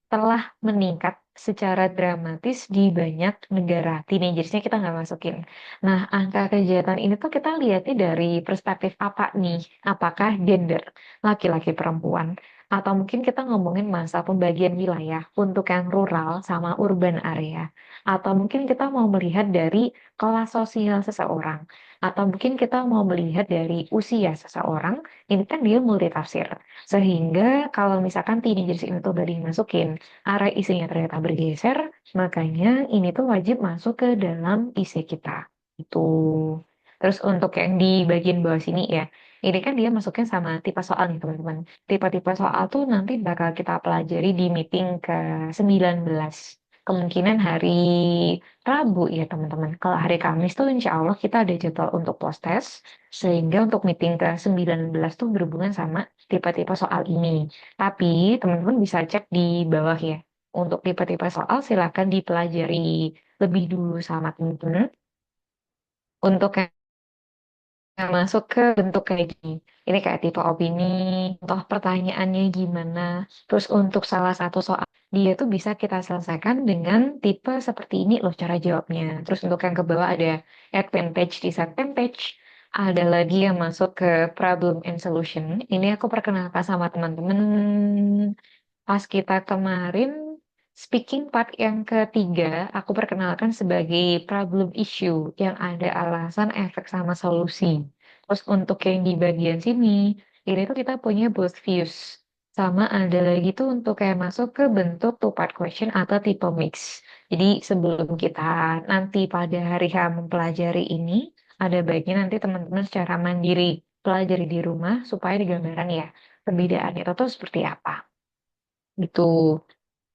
telah meningkat secara dramatis di banyak negara. Teenagersnya kita nggak masukin. Nah, angka kejahatan ini tuh kita lihatnya dari perspektif apa nih? Apakah gender, laki-laki perempuan, atau mungkin kita ngomongin masa pembagian wilayah untuk yang rural sama urban area. Atau mungkin kita mau melihat dari kelas sosial seseorang. Atau mungkin kita mau melihat dari usia seseorang. Ini kan dia multitafsir. Sehingga kalau misalkan teenagers ini tuh udah dimasukin, arah isinya ternyata bergeser, makanya ini tuh wajib masuk ke dalam isi kita. Itu. Terus untuk yang di bagian bawah sini ya, ini kan dia masuknya sama tipe soal nih teman-teman. Tipe-tipe soal tuh nanti bakal kita pelajari di meeting ke-19. Kemungkinan hari Rabu ya teman-teman. Kalau hari Kamis tuh insya Allah kita ada jadwal untuk post test. Sehingga untuk meeting ke-19 tuh berhubungan sama tipe-tipe soal ini. Tapi teman-teman bisa cek di bawah ya. Untuk tipe-tipe soal silakan dipelajari lebih dulu sama teman-teman. Untuk yang masuk ke bentuk kayak gini. Ini kayak tipe opini, contoh pertanyaannya gimana. Terus untuk salah satu soal, dia tuh bisa kita selesaikan dengan tipe seperti ini loh cara jawabnya. Terus untuk yang ke bawah ada advantage, disadvantage. Ada lagi yang masuk ke problem and solution. Ini aku perkenalkan sama teman-teman pas kita kemarin speaking part yang ketiga, aku perkenalkan sebagai problem issue yang ada alasan, efek, sama solusi. Terus untuk yang di bagian sini, ini tuh kita punya both views. Sama ada lagi tuh untuk kayak masuk ke bentuk two part question atau tipe mix. Jadi sebelum kita nanti pada hari H mempelajari ini, ada baiknya nanti teman-teman secara mandiri pelajari di rumah supaya di gambaran ya perbedaan itu tuh seperti apa. gitu.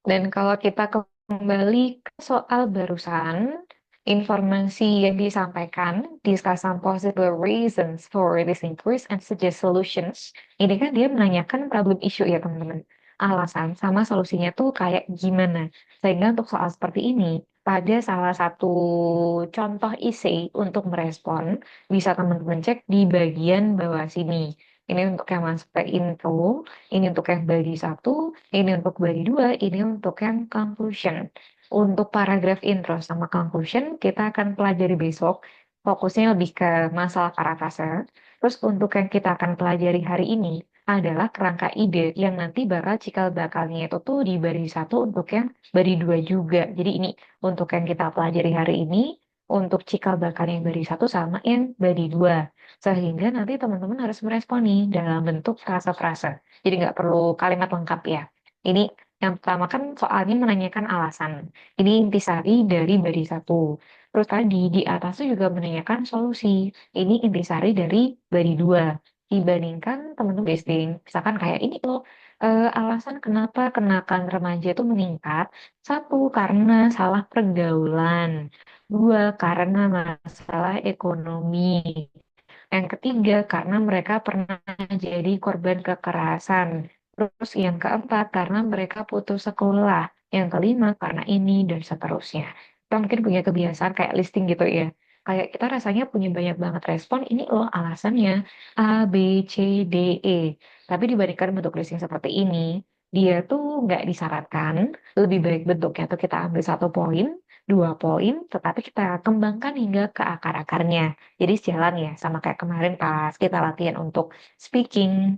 Dan kalau kita kembali ke soal barusan, informasi yang disampaikan, discuss some possible reasons for this increase and suggest solutions. Ini kan dia menanyakan problem issue ya teman-teman. Alasan sama solusinya tuh kayak gimana. Sehingga untuk soal seperti ini, pada salah satu contoh essay untuk merespon, bisa teman-teman cek di bagian bawah sini. Ini untuk yang masuk ke intro, ini untuk yang bagi satu, ini untuk bagi dua, ini untuk yang conclusion. Untuk paragraf intro sama conclusion, kita akan pelajari besok. Fokusnya lebih ke masalah parafrase. Terus untuk yang kita akan pelajari hari ini adalah kerangka ide yang nanti bakal cikal bakalnya itu tuh di baris satu untuk yang bari dua juga. Jadi ini untuk yang kita pelajari hari ini, untuk cikal bakal yang bari satu sama yang bari dua. Sehingga nanti teman-teman harus merespon nih dalam bentuk frase-frase. Jadi nggak perlu kalimat lengkap ya. Ini yang pertama kan soalnya menanyakan alasan. Ini intisari dari bari satu. Terus tadi di atas itu juga menanyakan solusi. Ini intisari dari bari dua. Dibandingkan teman-teman testing, misalkan kayak ini tuh alasan kenapa kenakan remaja itu meningkat. Satu, karena salah pergaulan. Dua, karena masalah ekonomi. Yang ketiga, karena mereka pernah jadi korban kekerasan. Terus yang keempat, karena mereka putus sekolah. Yang kelima, karena ini, dan seterusnya. Kita mungkin punya kebiasaan kayak listing gitu ya. Kayak kita rasanya punya banyak banget respon, ini loh alasannya A, B, C, D, E. Tapi dibandingkan bentuk listing seperti ini, dia tuh nggak disyaratkan. Lebih baik bentuknya tuh kita ambil satu poin, dua poin, tetapi kita kembangkan hingga ke akar-akarnya. Jadi sejalan ya sama kayak kemarin pas kita latihan untuk speaking,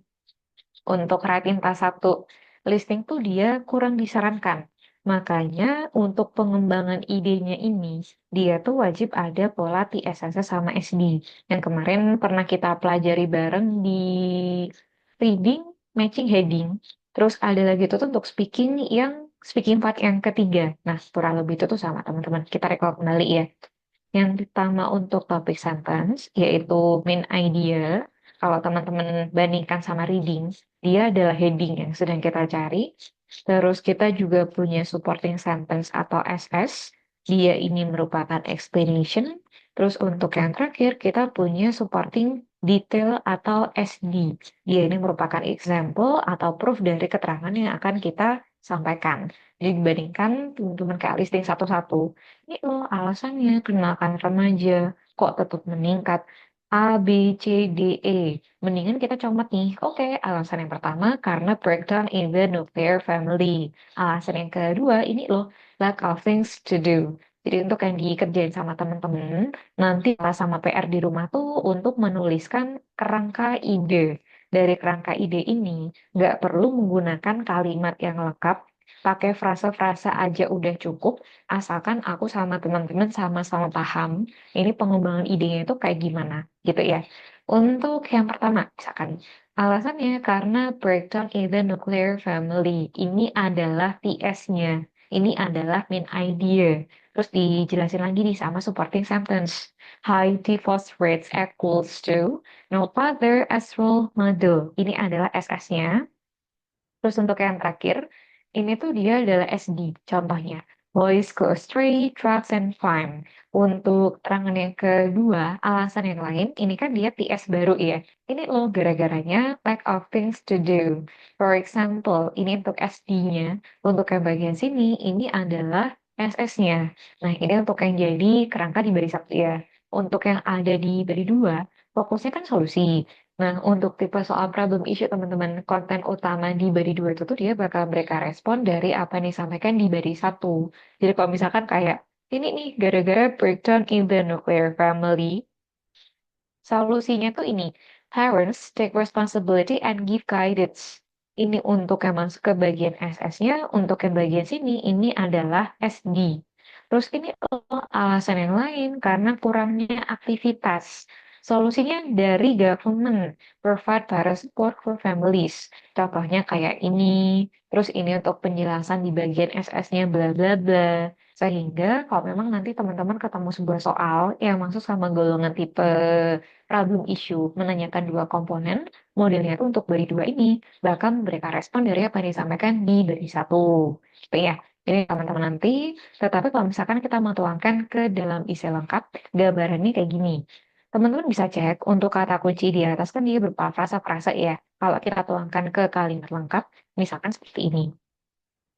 untuk writing tas satu listing tuh dia kurang disarankan. Makanya untuk pengembangan idenya ini, dia tuh wajib ada pola TSS sama SD. Yang kemarin pernah kita pelajari bareng di reading, matching heading. Terus ada lagi tuh untuk speaking yang speaking part yang ketiga. Nah, kurang lebih itu tuh sama teman-teman. Kita recall kembali ya. Yang pertama untuk topik sentence, yaitu main idea. Kalau teman-teman bandingkan sama reading, dia adalah heading yang sedang kita cari. Terus kita juga punya supporting sentence atau SS. Dia ini merupakan explanation. Terus untuk yang terakhir, kita punya supporting detail atau SD. Dia ini merupakan example atau proof dari keterangan yang akan kita sampaikan. Jadi dibandingkan teman-teman kayak listing satu-satu, ini loh alasannya kenaikan remaja kok tetap meningkat. A, B, C, D, E. Mendingan kita comot nih. Oke, alasan yang pertama karena breakdown in the nuclear family. Alasan yang kedua ini loh lack of things to do. Jadi untuk yang dikerjain sama temen-temen, nanti sama PR di rumah tuh untuk menuliskan kerangka ide. Dari kerangka ide ini, nggak perlu menggunakan kalimat yang lengkap, pakai frase-frase aja udah cukup, asalkan aku sama teman-teman sama-sama paham ini pengembangan idenya itu kayak gimana gitu ya. Untuk yang pertama, misalkan alasannya karena breakdown in the nuclear family. Ini adalah TS-nya. Ini adalah main idea. Terus dijelasin lagi nih sama supporting sentence. High divorce rates equals to no father as role model. Ini adalah SS-nya. Terus untuk yang terakhir, ini tuh dia adalah SD, contohnya. Boys go astray, drugs and crime. Untuk terangan yang kedua, alasan yang lain, ini kan dia TS baru ya. Ini loh gara-garanya lack of things to do. For example, ini untuk SD-nya. Untuk yang bagian sini, ini adalah SS-nya. Nah, ini untuk yang jadi kerangka di baris satu ya. Untuk yang ada di baris dua, fokusnya kan solusi. Nah, untuk tipe soal problem issue teman-teman, konten utama di body 2 itu tuh dia bakal mereka respon dari apa yang disampaikan di body satu. Jadi kalau misalkan kayak, ini nih gara-gara breakdown in the nuclear family, solusinya tuh ini, parents take responsibility and give guidance. Ini untuk yang masuk ke bagian SS-nya, untuk yang bagian sini, ini adalah SD. Terus ini alasan yang lain karena kurangnya aktivitas. Solusinya dari government, provide better support for families. Contohnya kayak ini, terus ini untuk penjelasan di bagian SS-nya bla bla bla. Sehingga kalau memang nanti teman-teman ketemu sebuah soal yang masuk sama golongan tipe problem issue, menanyakan dua komponen, modelnya itu untuk bari dua ini, bahkan memberikan respon dari apa yang disampaikan di bari satu. Gitu ya. Ini teman-teman nanti, tetapi kalau misalkan kita mau tuangkan ke dalam isi lengkap, gambarannya kayak gini. Teman-teman bisa cek untuk kata kunci di atas kan dia berupa frasa-frasa ya. Kalau kita tuangkan ke kalimat lengkap, misalkan seperti ini.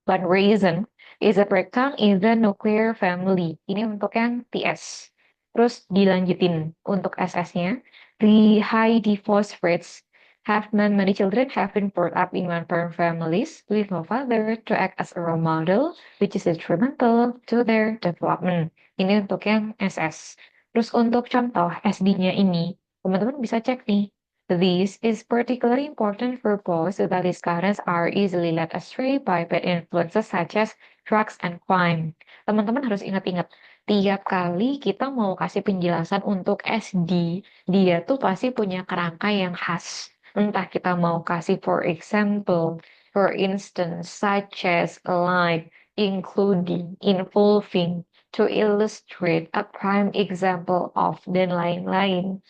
One reason is a breakdown in the nuclear family. Ini untuk yang TS. Terus dilanjutin untuk SS-nya. The high divorce rates have meant many children have been brought up in one-parent families with no father to act as a role model, which is detrimental to their development. Ini untuk yang SS. Terus untuk contoh SD-nya ini, teman-teman bisa cek nih. This is particularly important for boys whose parents are easily led astray by bad influences such as drugs and crime. Teman-teman harus ingat-ingat, tiap kali kita mau kasih penjelasan untuk SD, dia tuh pasti punya kerangka yang khas. Entah kita mau kasih for example, for instance, such as, like, including, involving, to illustrate, a prime example of, dan lain-lain.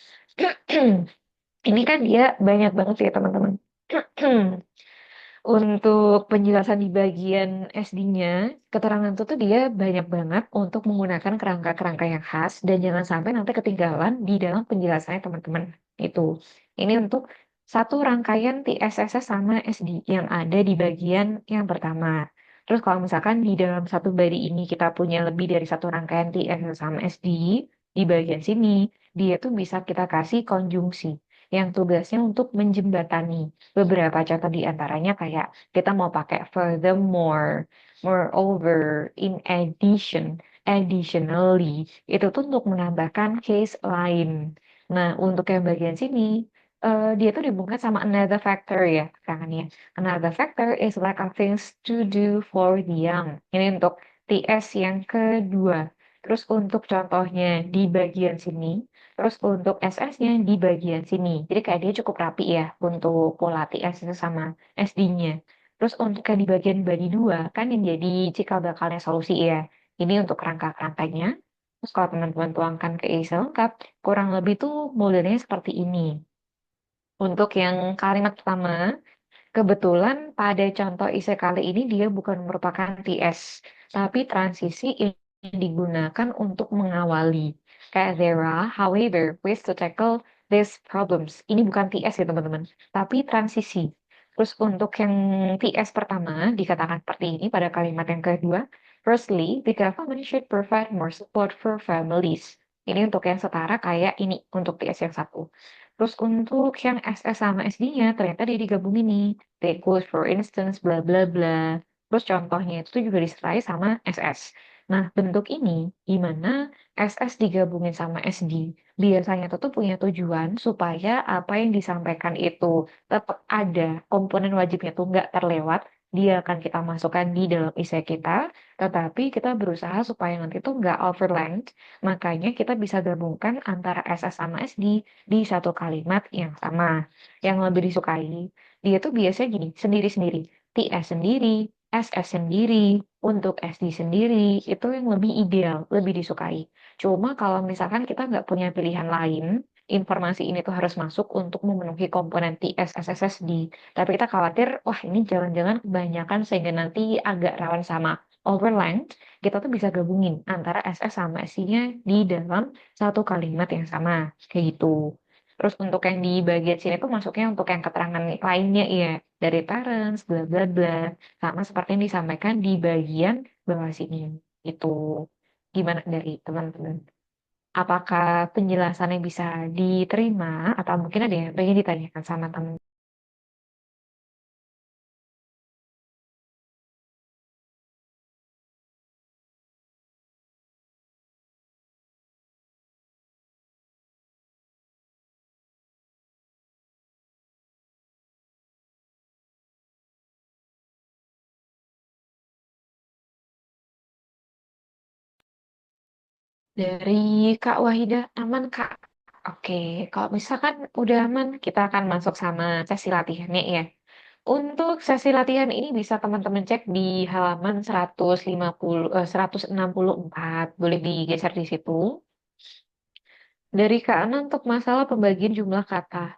Ini kan dia banyak banget ya teman-teman. Untuk penjelasan di bagian SD-nya, keterangan itu tuh dia banyak banget untuk menggunakan kerangka-kerangka yang khas dan jangan sampai nanti ketinggalan di dalam penjelasannya teman-teman. Itu. Ini untuk satu rangkaian TSS sama SD yang ada di bagian yang pertama. Terus kalau misalkan di dalam satu body ini kita punya lebih dari satu rangkaian TSS sama SD, di bagian sini dia tuh bisa kita kasih konjungsi yang tugasnya untuk menjembatani. Beberapa contoh di antaranya kayak kita mau pakai furthermore, moreover, in addition, additionally. Itu tuh untuk menambahkan case lain. Nah, untuk yang bagian sini, dia tuh dibungkus sama another factor ya, kan ya. Another factor is lack of things to do for the young. Ini untuk TS yang kedua. Terus untuk contohnya di bagian sini, terus untuk SS-nya di bagian sini. Jadi kayak dia cukup rapi ya untuk pola TS itu sama SD-nya. Terus untuk yang di bagian body 2 kan yang jadi cikal bakalnya solusi ya. Ini untuk rangka-rangkanya. Terus kalau teman-teman tuangkan ke isi lengkap, kurang lebih tuh modelnya seperti ini. Untuk yang kalimat pertama, kebetulan pada contoh isi kali ini dia bukan merupakan TS, tapi transisi yang digunakan untuk mengawali. Kayak there are, however, ways to tackle these problems. Ini bukan TS ya teman-teman, tapi transisi. Terus untuk yang TS pertama dikatakan seperti ini pada kalimat yang kedua. Firstly, the government should provide more support for families. Ini untuk yang setara kayak ini untuk TS yang satu. Terus untuk yang SS sama SD-nya ternyata dia digabungin nih. Take good for instance, bla bla bla. Terus contohnya itu tuh juga disertai sama SS. Nah, bentuk ini gimana SS digabungin sama SD. Biasanya itu tuh punya tujuan supaya apa yang disampaikan itu tetap ada, komponen wajibnya tuh nggak terlewat. Dia akan kita masukkan di dalam essay kita, tetapi kita berusaha supaya nanti tuh nggak overlap. Makanya kita bisa gabungkan antara SS sama SD di satu kalimat yang sama. Yang lebih disukai, dia tuh biasanya gini, sendiri-sendiri. TS sendiri, SS sendiri, untuk SD sendiri, itu yang lebih ideal, lebih disukai. Cuma kalau misalkan kita nggak punya pilihan lain, informasi ini tuh harus masuk untuk memenuhi komponen TS, SS, SD. Tapi kita khawatir, wah ini jangan-jangan kebanyakan sehingga nanti agak rawan sama overlap, kita tuh bisa gabungin antara SS sama SD-nya di dalam satu kalimat yang sama. Kayak gitu. Terus untuk yang di bagian sini tuh masuknya untuk yang keterangan lainnya ya. Dari parents, bla bla bla. Sama seperti yang disampaikan di bagian bawah sini. Itu. Gimana dari teman-teman? Apakah penjelasannya bisa diterima atau mungkin ada yang pengen ditanyakan sama teman? Dari Kak Wahidah, aman Kak? Oke, kalau misalkan udah aman, kita akan masuk sama sesi latihannya ya. Untuk sesi latihan ini bisa teman-teman cek di halaman 164, boleh digeser di situ. Dari Kak Ana untuk masalah pembagian jumlah kata.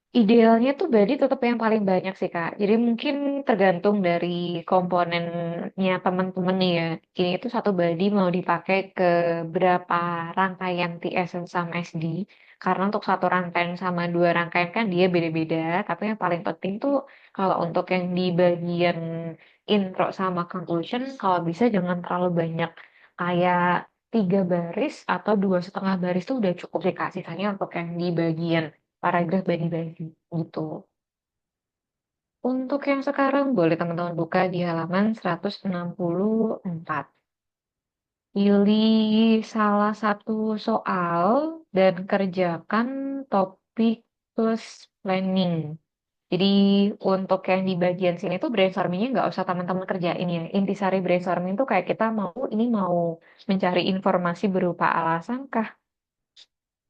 Idealnya tuh berarti tetap yang paling banyak sih Kak. Jadi mungkin tergantung dari komponennya teman-teman nih ya. Ini itu satu body mau dipakai ke berapa rangkaian TS sama SD. Karena untuk satu rangkaian sama dua rangkaian kan dia beda-beda. Tapi yang paling penting tuh kalau untuk yang di bagian intro sama conclusion, kalau bisa jangan terlalu banyak. Kayak 3 baris atau 2,5 baris tuh udah cukup sih Kak. Sisanya untuk yang di bagian paragraf bagi-bagi gitu. Untuk yang sekarang boleh teman-teman buka di halaman 164. Pilih salah satu soal dan kerjakan topik plus planning. Jadi untuk yang di bagian sini tuh brainstormingnya nggak usah teman-teman kerjain ya. Intisari brainstorming tuh kayak kita mau mencari informasi berupa alasan kah,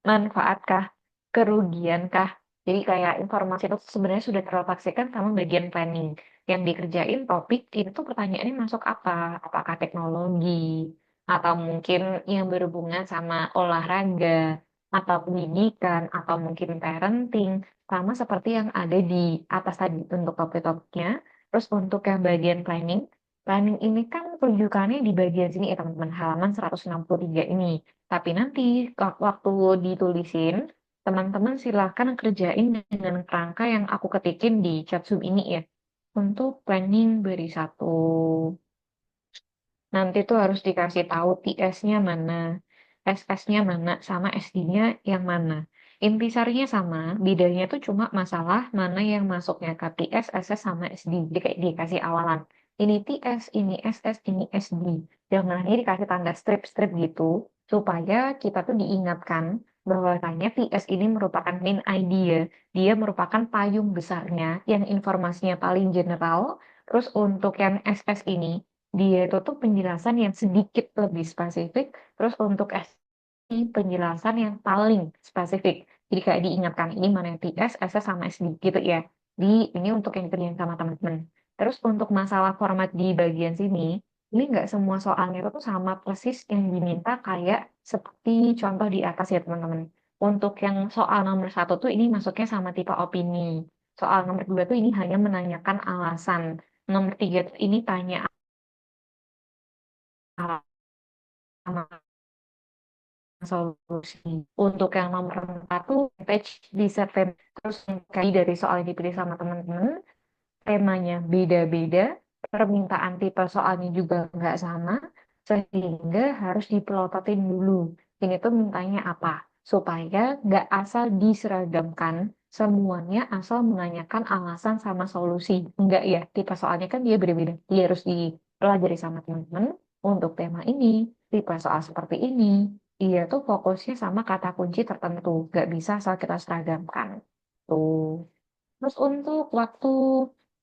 manfaatkah, kerugiankah? Jadi kayak informasi itu sebenarnya sudah terrefleksikan sama bagian planning. Yang dikerjain topik ini tuh pertanyaannya masuk apa? Apakah teknologi? Atau mungkin yang berhubungan sama olahraga? Atau pendidikan? Atau mungkin parenting? Sama seperti yang ada di atas tadi untuk topik-topiknya. Terus untuk yang bagian planning, planning ini kan rujukannya di bagian sini ya teman-teman, halaman 163 ini. Tapi nanti waktu ditulisin, teman-teman silahkan kerjain dengan kerangka yang aku ketikin di chat Zoom ini ya. Untuk planning beri satu. Nanti tuh harus dikasih tahu TS-nya mana, SS-nya mana, sama SD-nya yang mana. Intisarinya sama, bedanya tuh cuma masalah mana yang masuknya ke TS, SS, sama SD. Jadi kayak dikasih awalan. Ini TS, ini SS, ini SD. Jangan ini dikasih tanda strip-strip gitu, supaya kita tuh diingatkan bahwasanya TS ini merupakan main idea. Dia merupakan payung besarnya yang informasinya paling general. Terus untuk yang SS ini, dia itu tuh penjelasan yang sedikit lebih spesifik, terus untuk SI penjelasan yang paling spesifik. Jadi kayak diingatkan ini mana yang TS, SS sama SD gitu ya. Ini untuk yang kerjaan sama teman-teman. Terus untuk masalah format di bagian sini, ini nggak semua soalnya itu tuh sama persis yang diminta kayak seperti contoh di atas ya teman-teman. Untuk yang soal nomor satu tuh ini masuknya sama tipe opini. Soal nomor dua tuh ini hanya menanyakan alasan. Nomor tiga tuh ini tanya alasan solusi. Untuk yang nomor 4 tuh page di certain terus kayak dari soal yang dipilih sama teman-teman, temanya beda-beda, permintaan tipe soalnya juga nggak sama, sehingga harus dipelototin dulu. Ini tuh mintanya apa? Supaya nggak asal diseragamkan, semuanya asal menanyakan alasan sama solusi. Enggak ya, tipe soalnya kan dia beda-beda. Dia harus dipelajari sama teman-teman untuk tema ini, tipe soal seperti ini. Iya tuh fokusnya sama kata kunci tertentu, nggak bisa asal kita seragamkan. Tuh. Terus untuk waktu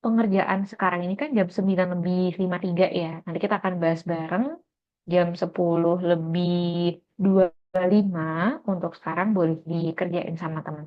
pengerjaan sekarang ini kan jam 9 lebih 53 ya. Nanti kita akan bahas bareng jam 10 lebih 25. Untuk sekarang boleh dikerjain sama teman.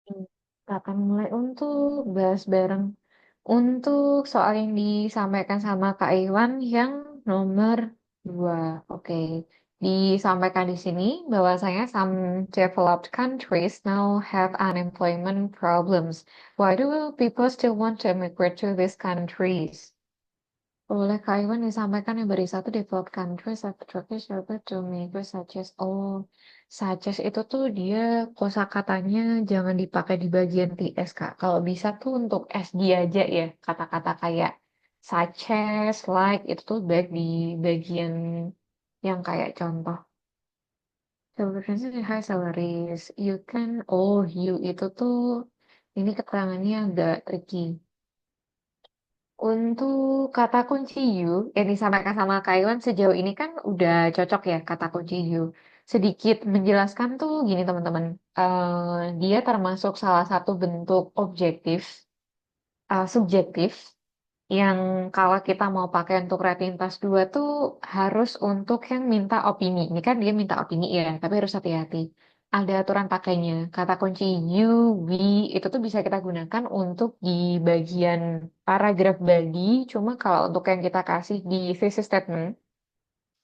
Kita akan mulai untuk bahas bareng. Untuk soal yang disampaikan sama Kak Iwan yang nomor 2. Oke. Disampaikan di sini bahwasanya some developed countries now have unemployment problems. Why do people still want to immigrate to these countries? Oleh Kak Iwan disampaikan yang beri satu developed countries have Turkish server to migrate such as such as itu tuh dia kosakatanya jangan dipakai di bagian TS Kak. Kalau bisa tuh untuk SD aja ya kata-kata kayak such as, like itu tuh baik di bagian yang kayak contoh. Sebenarnya high salaries, you can, you itu tuh ini keterangannya agak tricky. Untuk kata kunci you yang disampaikan sama Kaiwan sejauh ini kan udah cocok ya kata kunci you. Sedikit menjelaskan tuh gini teman-teman. Dia termasuk salah satu bentuk objektif, subjektif yang kalau kita mau pakai untuk rating tas 2 tuh harus untuk yang minta opini. Ini kan dia minta opini ya, tapi harus hati-hati. Ada aturan pakainya. Kata kunci you, we, itu tuh bisa kita gunakan untuk di bagian paragraf body. Cuma kalau untuk yang kita kasih di thesis statement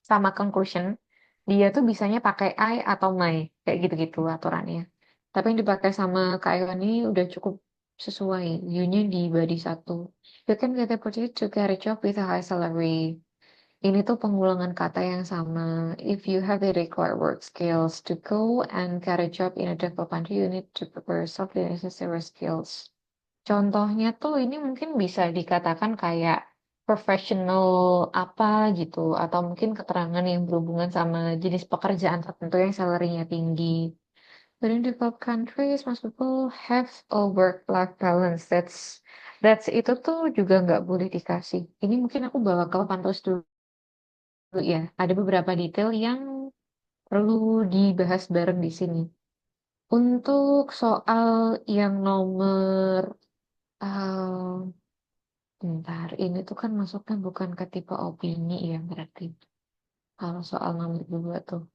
sama conclusion, dia tuh bisanya pakai I atau my. Kayak gitu-gitu aturannya. Tapi yang dipakai sama Kak Iwan ini udah cukup sesuai. You-nya di body satu. You can get a opportunity to get a job with a high salary. Ini tuh pengulangan kata yang sama. If you have the required work skills to go and get a job in a developed country, you need to prepare yourself with the necessary skills. Contohnya tuh ini mungkin bisa dikatakan kayak professional apa gitu, atau mungkin keterangan yang berhubungan sama jenis pekerjaan tertentu yang salary-nya tinggi. But in developed countries, most people have a work-life balance. That's itu tuh juga nggak boleh dikasih. Ini mungkin aku bawa ke pantus dulu ya. Ada beberapa detail yang perlu dibahas bareng di sini. Untuk soal yang nomor bentar, ini tuh kan masuknya bukan ke tipe opini ya berarti. Kalau soal nomor 2 tuh.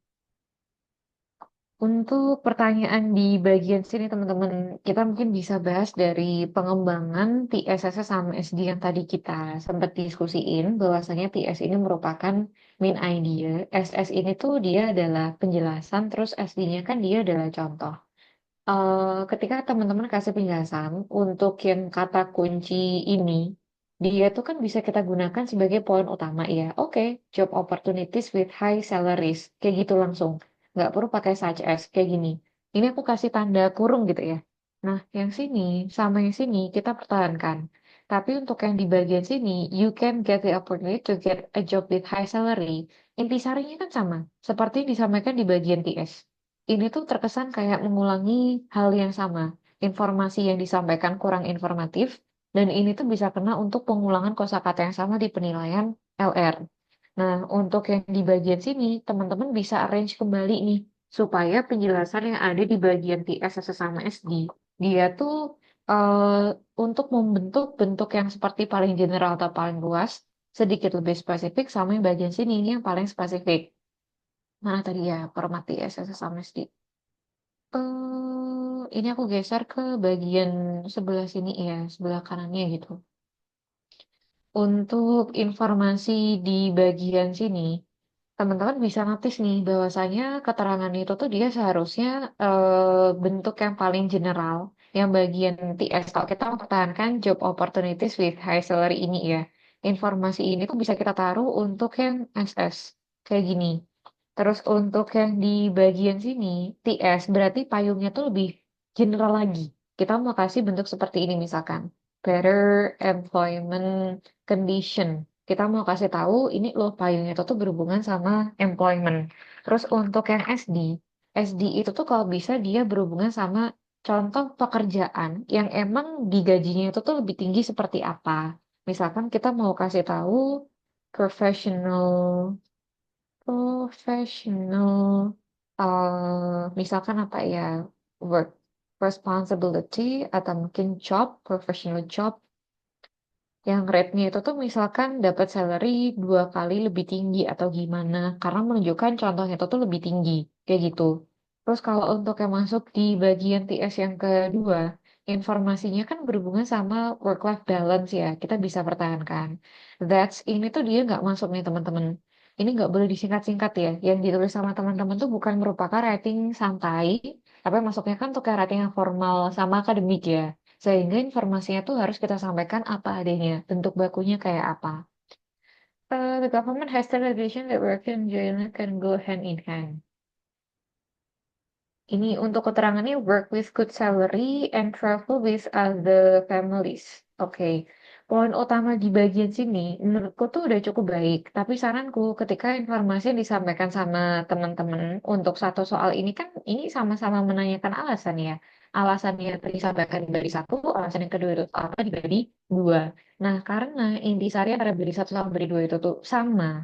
Untuk pertanyaan di bagian sini teman-teman, kita mungkin bisa bahas dari pengembangan TSS sama SD yang tadi kita sempat diskusiin, bahwasanya TS ini merupakan main idea, SS ini tuh dia adalah penjelasan, terus SD-nya kan dia adalah contoh. Ketika teman-teman kasih penjelasan untuk yang kata kunci ini, dia tuh kan bisa kita gunakan sebagai poin utama ya. Oke, job opportunities with high salaries. Kayak gitu langsung. Nggak perlu pakai such as, kayak gini. Ini aku kasih tanda kurung gitu ya. Nah, yang sini sama yang sini kita pertahankan. Tapi untuk yang di bagian sini, you can get the opportunity to get a job with high salary. Intisarinya kan sama, seperti yang disampaikan di bagian TS. Ini tuh terkesan kayak mengulangi hal yang sama. Informasi yang disampaikan kurang informatif, dan ini tuh bisa kena untuk pengulangan kosakata yang sama di penilaian LR. Nah, untuk yang di bagian sini, teman-teman bisa arrange kembali nih, supaya penjelasan yang ada di bagian TS sesama SD, dia tuh eh, untuk membentuk bentuk yang seperti paling general atau paling luas, sedikit lebih spesifik, sama yang bagian sini ini yang paling spesifik. Mana tadi ya, format TS sesama SD. Ini aku geser ke bagian sebelah sini ya, sebelah kanannya gitu. Untuk informasi di bagian sini, teman-teman bisa notice nih bahwasanya keterangan itu tuh dia seharusnya bentuk yang paling general, yang bagian TS. Kalau kita mempertahankan job opportunities with high salary ini ya, informasi ini tuh bisa kita taruh untuk yang SS kayak gini. Terus untuk yang di bagian sini, TS, berarti payungnya tuh lebih general lagi. Kita mau kasih bentuk seperti ini misalkan. Better employment condition. Kita mau kasih tahu ini loh payungnya itu tuh berhubungan sama employment. Terus untuk yang SD itu tuh kalau bisa dia berhubungan sama contoh pekerjaan yang emang digajinya itu tuh lebih tinggi seperti apa. Misalkan kita mau kasih tahu professional Profesional, misalkan apa ya, work responsibility atau mungkin job, professional job, yang rate-nya itu tuh misalkan dapat salary 2 kali lebih tinggi atau gimana, karena menunjukkan contohnya itu tuh lebih tinggi, kayak gitu. Terus kalau untuk yang masuk di bagian TS yang kedua, informasinya kan berhubungan sama work-life balance ya, kita bisa pertahankan. Ini tuh dia nggak masuk nih teman-teman. Ini nggak boleh disingkat-singkat ya. Yang ditulis sama teman-teman tuh bukan merupakan writing santai, tapi masuknya kan tuh kayak writing yang formal sama akademik ya. Sehingga informasinya tuh harus kita sampaikan apa adanya, bentuk bakunya kayak apa. The government has television that work and journal can go hand in hand. Ini untuk keterangannya work with good salary and travel with other families. Oke. Poin utama di bagian sini menurutku tuh udah cukup baik. Tapi saranku ketika informasi yang disampaikan sama teman-teman untuk satu soal ini kan ini sama-sama menanyakan alasan ya. Alasan yang disampaikan dari satu, alasan yang kedua itu apa dibagi dua. Nah, karena intisari antara beri satu sama beri dua itu tuh sama.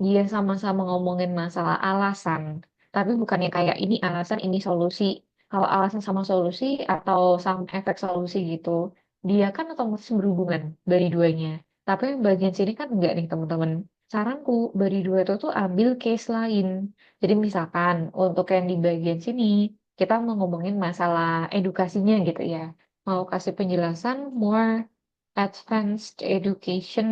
Dia sama-sama ngomongin masalah alasan, tapi bukannya kayak ini alasan, ini solusi. Kalau alasan sama solusi atau sama efek solusi gitu, dia kan otomatis berhubungan dari duanya. Tapi yang bagian sini kan enggak nih teman-teman. Saranku dari dua itu tuh ambil case lain. Jadi misalkan untuk yang di bagian sini, kita mau ngomongin masalah edukasinya gitu ya. Mau kasih penjelasan more advanced education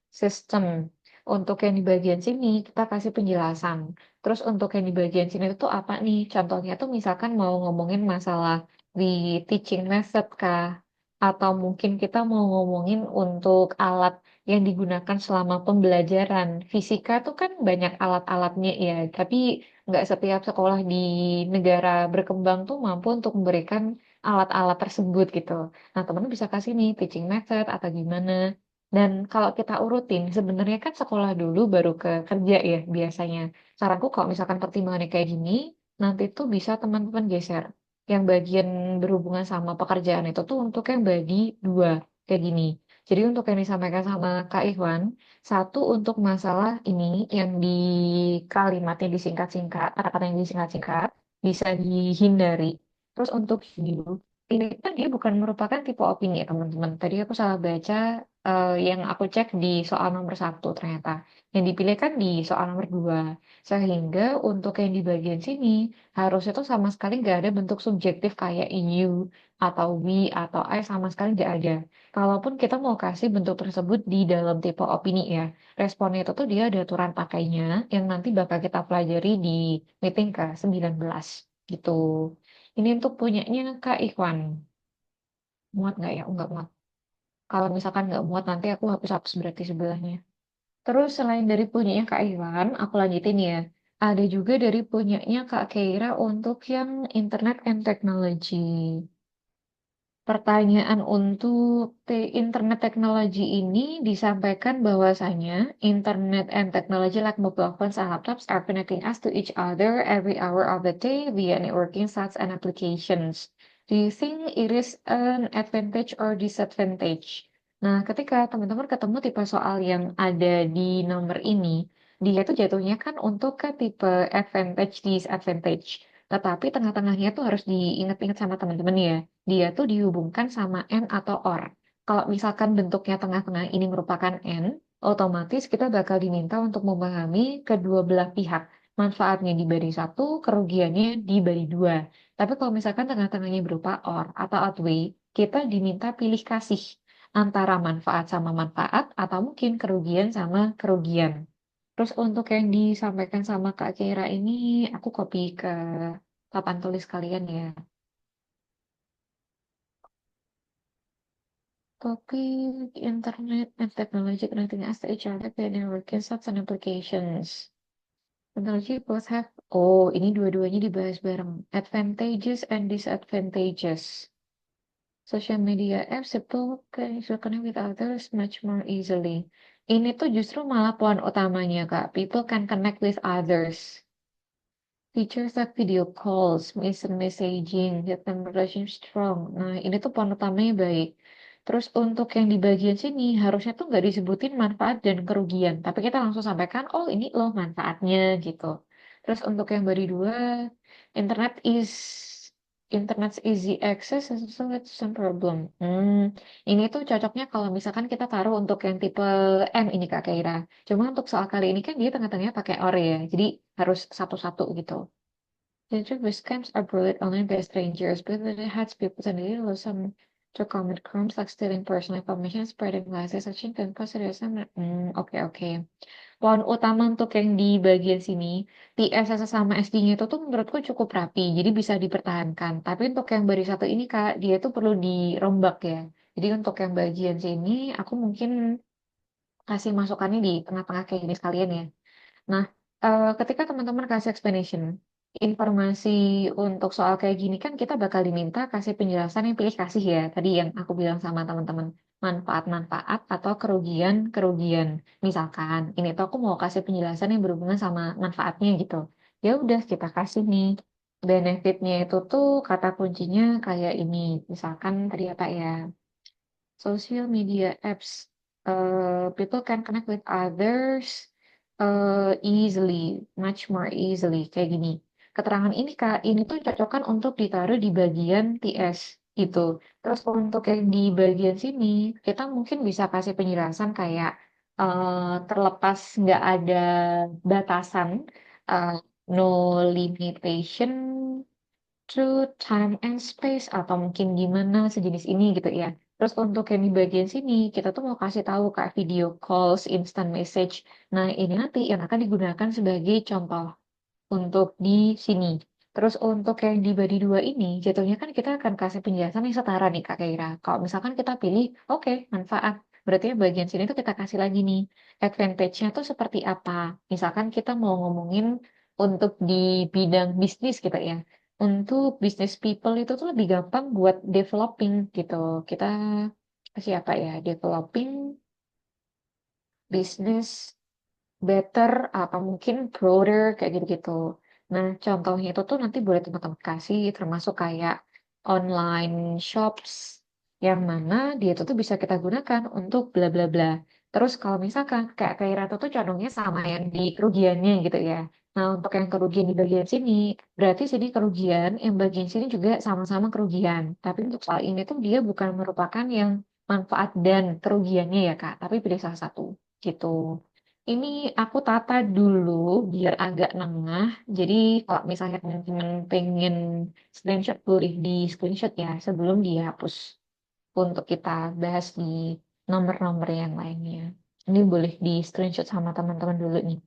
system. Untuk yang di bagian sini, kita kasih penjelasan. Terus untuk yang di bagian sini itu apa nih? Contohnya tuh misalkan mau ngomongin masalah di teaching method kah? Atau mungkin kita mau ngomongin untuk alat yang digunakan selama pembelajaran. Fisika tuh kan banyak alat-alatnya ya, tapi nggak setiap sekolah di negara berkembang tuh mampu untuk memberikan alat-alat tersebut gitu. Nah, temen bisa kasih nih teaching method atau gimana. Dan kalau kita urutin, sebenarnya kan sekolah dulu baru ke kerja ya biasanya. Saranku kalau misalkan pertimbangannya kayak gini, nanti tuh bisa teman-teman geser. Yang bagian berhubungan sama pekerjaan itu tuh untuk yang bagi dua, kayak gini. Jadi untuk yang disampaikan sama Kak Iwan, satu untuk masalah ini yang di kalimatnya disingkat-singkat, kata-kata yang disingkat-singkat, bisa dihindari. Terus untuk ini kan dia bukan merupakan tipe opini ya teman-teman. Tadi aku salah baca yang aku cek di soal nomor satu ternyata. Yang dipilih kan di soal nomor dua. Sehingga untuk yang di bagian sini harusnya tuh sama sekali nggak ada bentuk subjektif kayak you atau we atau I sama sekali nggak ada. Kalaupun kita mau kasih bentuk tersebut di dalam tipe opini ya, responnya itu tuh dia ada aturan pakainya yang nanti bakal kita pelajari di meeting ke-19 gitu. Ini untuk punyanya Kak Ikhwan. Muat nggak ya? Oh, nggak muat. Kalau misalkan nggak muat, nanti aku hapus-hapus berarti sebelahnya. Terus selain dari punyanya Kak Iwan, aku lanjutin ya. Ada juga dari punyanya Kak Keira untuk yang Internet and Technology. Pertanyaan untuk internet teknologi ini disampaikan bahwasanya internet and technology like mobile phones and laptops are connecting us to each other every hour of the day via networking sites and applications. Do you think it is an advantage or disadvantage? Nah, ketika teman-teman ketemu tipe soal yang ada di nomor ini, dia tuh jatuhnya kan untuk ke tipe advantage disadvantage. Tetapi tengah-tengahnya tuh harus diingat-ingat sama teman-teman ya, dia tuh dihubungkan sama N atau OR. Kalau misalkan bentuknya tengah-tengah ini merupakan N, otomatis kita bakal diminta untuk memahami kedua belah pihak. Manfaatnya di bari satu, kerugiannya di bari dua. Tapi kalau misalkan tengah-tengahnya berupa OR atau outweigh, kita diminta pilih kasih antara manfaat sama manfaat atau mungkin kerugian sama kerugian. Terus untuk yang disampaikan sama Kak Kira ini, aku copy ke papan tulis kalian ya. Topik internet and technology connecting us to each other via networking sites and applications. Technology both have, oh ini dua-duanya dibahas bareng. Advantages and disadvantages. Social media apps, people can usually connect with others much more easily. Ini tuh justru malah poin utamanya, Kak. People can connect with others. Features like video calls, instant messaging, get them relationship strong. Nah, ini tuh poin utamanya baik. Terus untuk yang di bagian sini, harusnya tuh nggak disebutin manfaat dan kerugian. Tapi kita langsung sampaikan, oh ini loh manfaatnya gitu. Terus untuk yang bari dua, internet is internet's easy access, so it's some problem. Ini tuh cocoknya kalau misalkan kita taruh untuk yang tipe M ini Kak Keira. Cuma untuk soal kali ini kan dia tengah-tengahnya pakai OR ya. Jadi harus satu-satu gitu. The truth is scams are bullied online by strangers, but it has people sendiri loh some to commit crimes like stealing personal information, spreading lies, searching dan keseriusan. Oke oke. Poin utama untuk yang di bagian sini, TSS sama SD-nya itu tuh menurutku cukup rapi, jadi bisa dipertahankan. Tapi untuk yang baris satu ini Kak, dia tuh perlu dirombak ya. Jadi untuk yang bagian sini, aku mungkin kasih masukannya di tengah-tengah kayak gini sekalian ya. Nah, ketika teman-teman kasih explanation, informasi untuk soal kayak gini kan kita bakal diminta kasih penjelasan yang pilih kasih ya. Tadi yang aku bilang sama teman-teman, manfaat-manfaat atau kerugian-kerugian. Misalkan, ini tuh aku mau kasih penjelasan yang berhubungan sama manfaatnya gitu. Ya udah kita kasih nih. Benefitnya itu tuh kata kuncinya kayak ini. Misalkan tadi apa ya? Social media apps. People can connect with others easily, much more easily. Kayak gini. Keterangan ini Kak, ini tuh cocokkan untuk ditaruh di bagian TS gitu. Terus untuk yang di bagian sini, kita mungkin bisa kasih penjelasan kayak terlepas nggak ada batasan, uh, no limitation True time and space atau mungkin gimana sejenis ini gitu ya. Terus untuk yang di bagian sini kita tuh mau kasih tahu Kak video calls, instant message. Nah, ini nanti yang akan digunakan sebagai contoh untuk di sini. Terus untuk yang di body 2 ini, jatuhnya kan kita akan kasih penjelasan yang setara nih Kak Kaira. Kalau misalkan kita pilih, oke, manfaat. Berarti ya bagian sini tuh kita kasih lagi nih, advantage-nya tuh seperti apa. Misalkan kita mau ngomongin untuk di bidang bisnis gitu ya. Untuk business people itu tuh lebih gampang buat developing gitu. Kita kasih apa ya? Developing business better apa mungkin broader kayak gitu-gitu. Nah, contohnya itu tuh nanti boleh teman-teman kasih termasuk kayak online shops yang mana dia itu tuh bisa kita gunakan untuk bla bla bla. Terus kalau misalkan kayak Kairato tuh condongnya sama yang di kerugiannya gitu ya. Nah, untuk yang kerugian di bagian sini, berarti sini kerugian, yang bagian sini juga sama-sama kerugian. Tapi untuk soal ini tuh dia bukan merupakan yang manfaat dan kerugiannya ya, Kak. Tapi pilih salah satu gitu. Ini aku tata dulu biar agak nengah. Jadi kalau misalnya teman-teman pengen screenshot boleh di screenshot ya sebelum dihapus untuk kita bahas di nomor-nomor yang lainnya. Ini boleh di screenshot sama teman-teman dulu nih.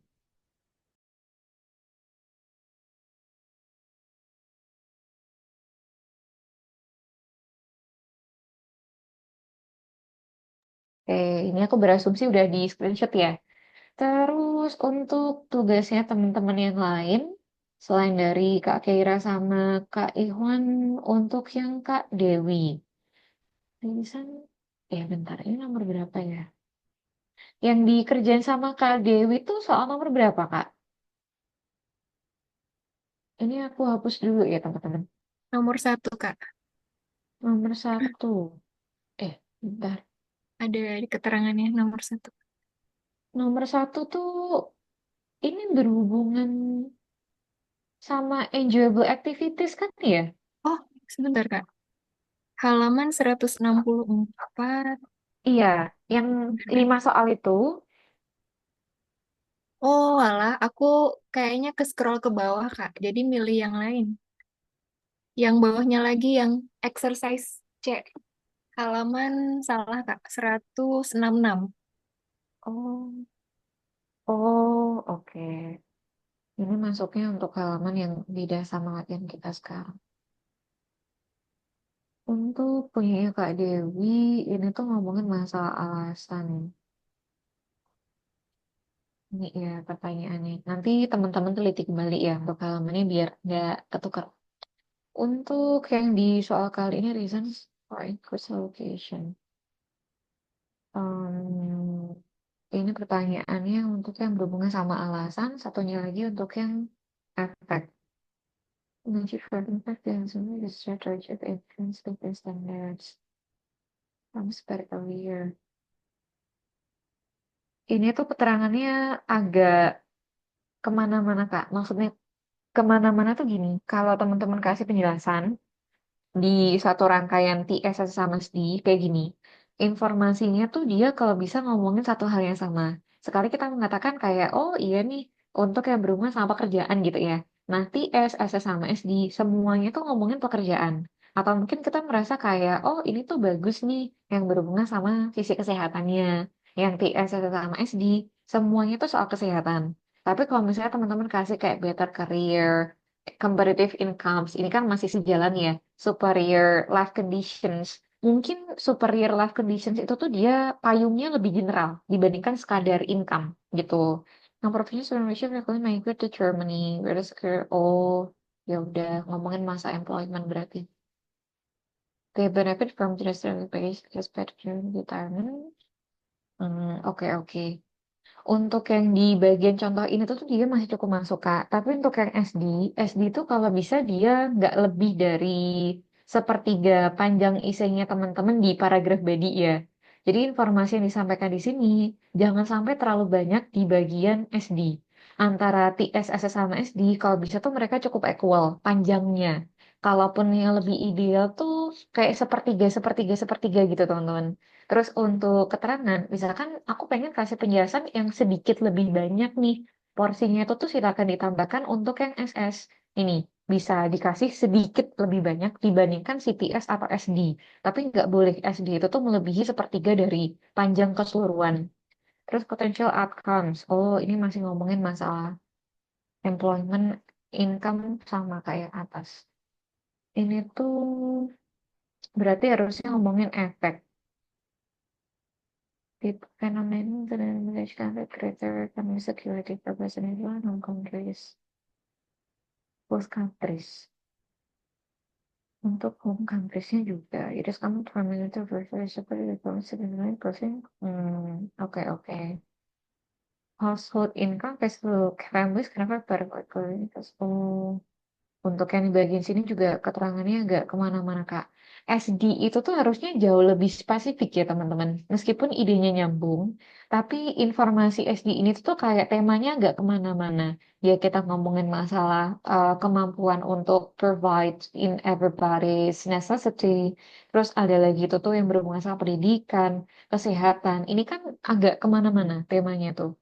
Oke, ini aku berasumsi udah di screenshot ya. Terus untuk tugasnya teman-teman yang lain, selain dari Kak Keira sama Kak Ikhwan, untuk yang Kak Dewi. Rilisan, bentar, ini nomor berapa ya? Yang dikerjain sama Kak Dewi tuh soal nomor berapa, Kak? Ini aku hapus dulu ya, teman-teman. Nomor satu, Kak. Nomor satu. Bentar. Ada di keterangannya nomor satu. Nomor satu tuh ini berhubungan sama enjoyable activities kan ya? Oh, sebentar, Kak. Halaman 164. Iya, yang 5 soal itu. Oh, alah, aku kayaknya ke scroll ke bawah, Kak. Jadi milih yang lain. Yang bawahnya lagi yang exercise C. Halaman salah, Kak. 166. Oh, oh, oke. Ini masuknya untuk halaman yang beda sama latihan kita sekarang. Untuk punya Kak Dewi, ini tuh ngomongin masalah alasan. Ini ya pertanyaannya. Nanti teman-teman teliti kembali ya untuk halamannya biar nggak ketukar. Untuk yang di soal kali ini reasons for increased allocation. Em, ini pertanyaannya untuk yang berhubungan sama alasan, satunya lagi untuk yang efek. Menunjuk for impact dan semua the strategy of influence living standards from spread earlier. Ini tuh keterangannya agak kemana-mana Kak. Maksudnya kemana-mana tuh gini. Kalau teman-teman kasih penjelasan, di satu rangkaian TS sama SD kayak gini. Informasinya tuh dia kalau bisa ngomongin satu hal yang sama. Sekali kita mengatakan kayak, oh iya nih, untuk yang berhubungan sama pekerjaan gitu ya. Nah, TS, SS sama SD semuanya tuh ngomongin pekerjaan. Atau mungkin kita merasa kayak, oh ini tuh bagus nih yang berhubungan sama sisi kesehatannya. Yang TS, SS sama SD semuanya tuh soal kesehatan. Tapi kalau misalnya teman-teman kasih kayak better career, competitive incomes, ini kan masih sejalan ya, superior life conditions. Mungkin superior life conditions itu tuh dia payungnya lebih general dibandingkan sekadar income gitu. Yang professional supervision recommend migrate to Germany. Where is career? Oh, ya udah ngomongin masa employment berarti. They benefit from just base as better retirement. Oke oke. Untuk yang di bagian contoh ini tuh dia masih cukup masuk Kak. Tapi untuk yang SD itu kalau bisa dia nggak lebih dari sepertiga panjang isinya teman-teman di paragraf body ya. Jadi informasi yang disampaikan di sini jangan sampai terlalu banyak di bagian SD. Antara TS, SS sama SD kalau bisa tuh mereka cukup equal panjangnya. Kalaupun yang lebih ideal tuh kayak sepertiga, sepertiga, sepertiga gitu teman-teman. Terus untuk keterangan, misalkan aku pengen kasih penjelasan yang sedikit lebih banyak nih. Porsinya itu tuh silakan ditambahkan untuk yang SS. Ini bisa dikasih sedikit lebih banyak dibandingkan CTS atau SD. Tapi nggak boleh SD itu tuh melebihi sepertiga dari panjang keseluruhan. Terus potential outcomes. Oh, ini masih ngomongin masalah employment income sama kayak atas. Ini tuh berarti harusnya ngomongin efek. It phenomenon that menjadikan greater economic security for President home countries, both countries. Untuk home countries-nya juga, it is common for military versus seperti the 79%. Oke oke. Household income Facebook families kenapa per oh, untuk yang di bagian sini juga keterangannya agak kemana-mana Kak. SD itu tuh harusnya jauh lebih spesifik ya teman-teman. Meskipun idenya nyambung, tapi informasi SD ini tuh kayak temanya agak kemana-mana. Ya kita ngomongin masalah kemampuan untuk provide in everybody's necessity. Terus ada lagi itu tuh yang berhubungan sama pendidikan, kesehatan. Ini kan agak kemana-mana temanya tuh.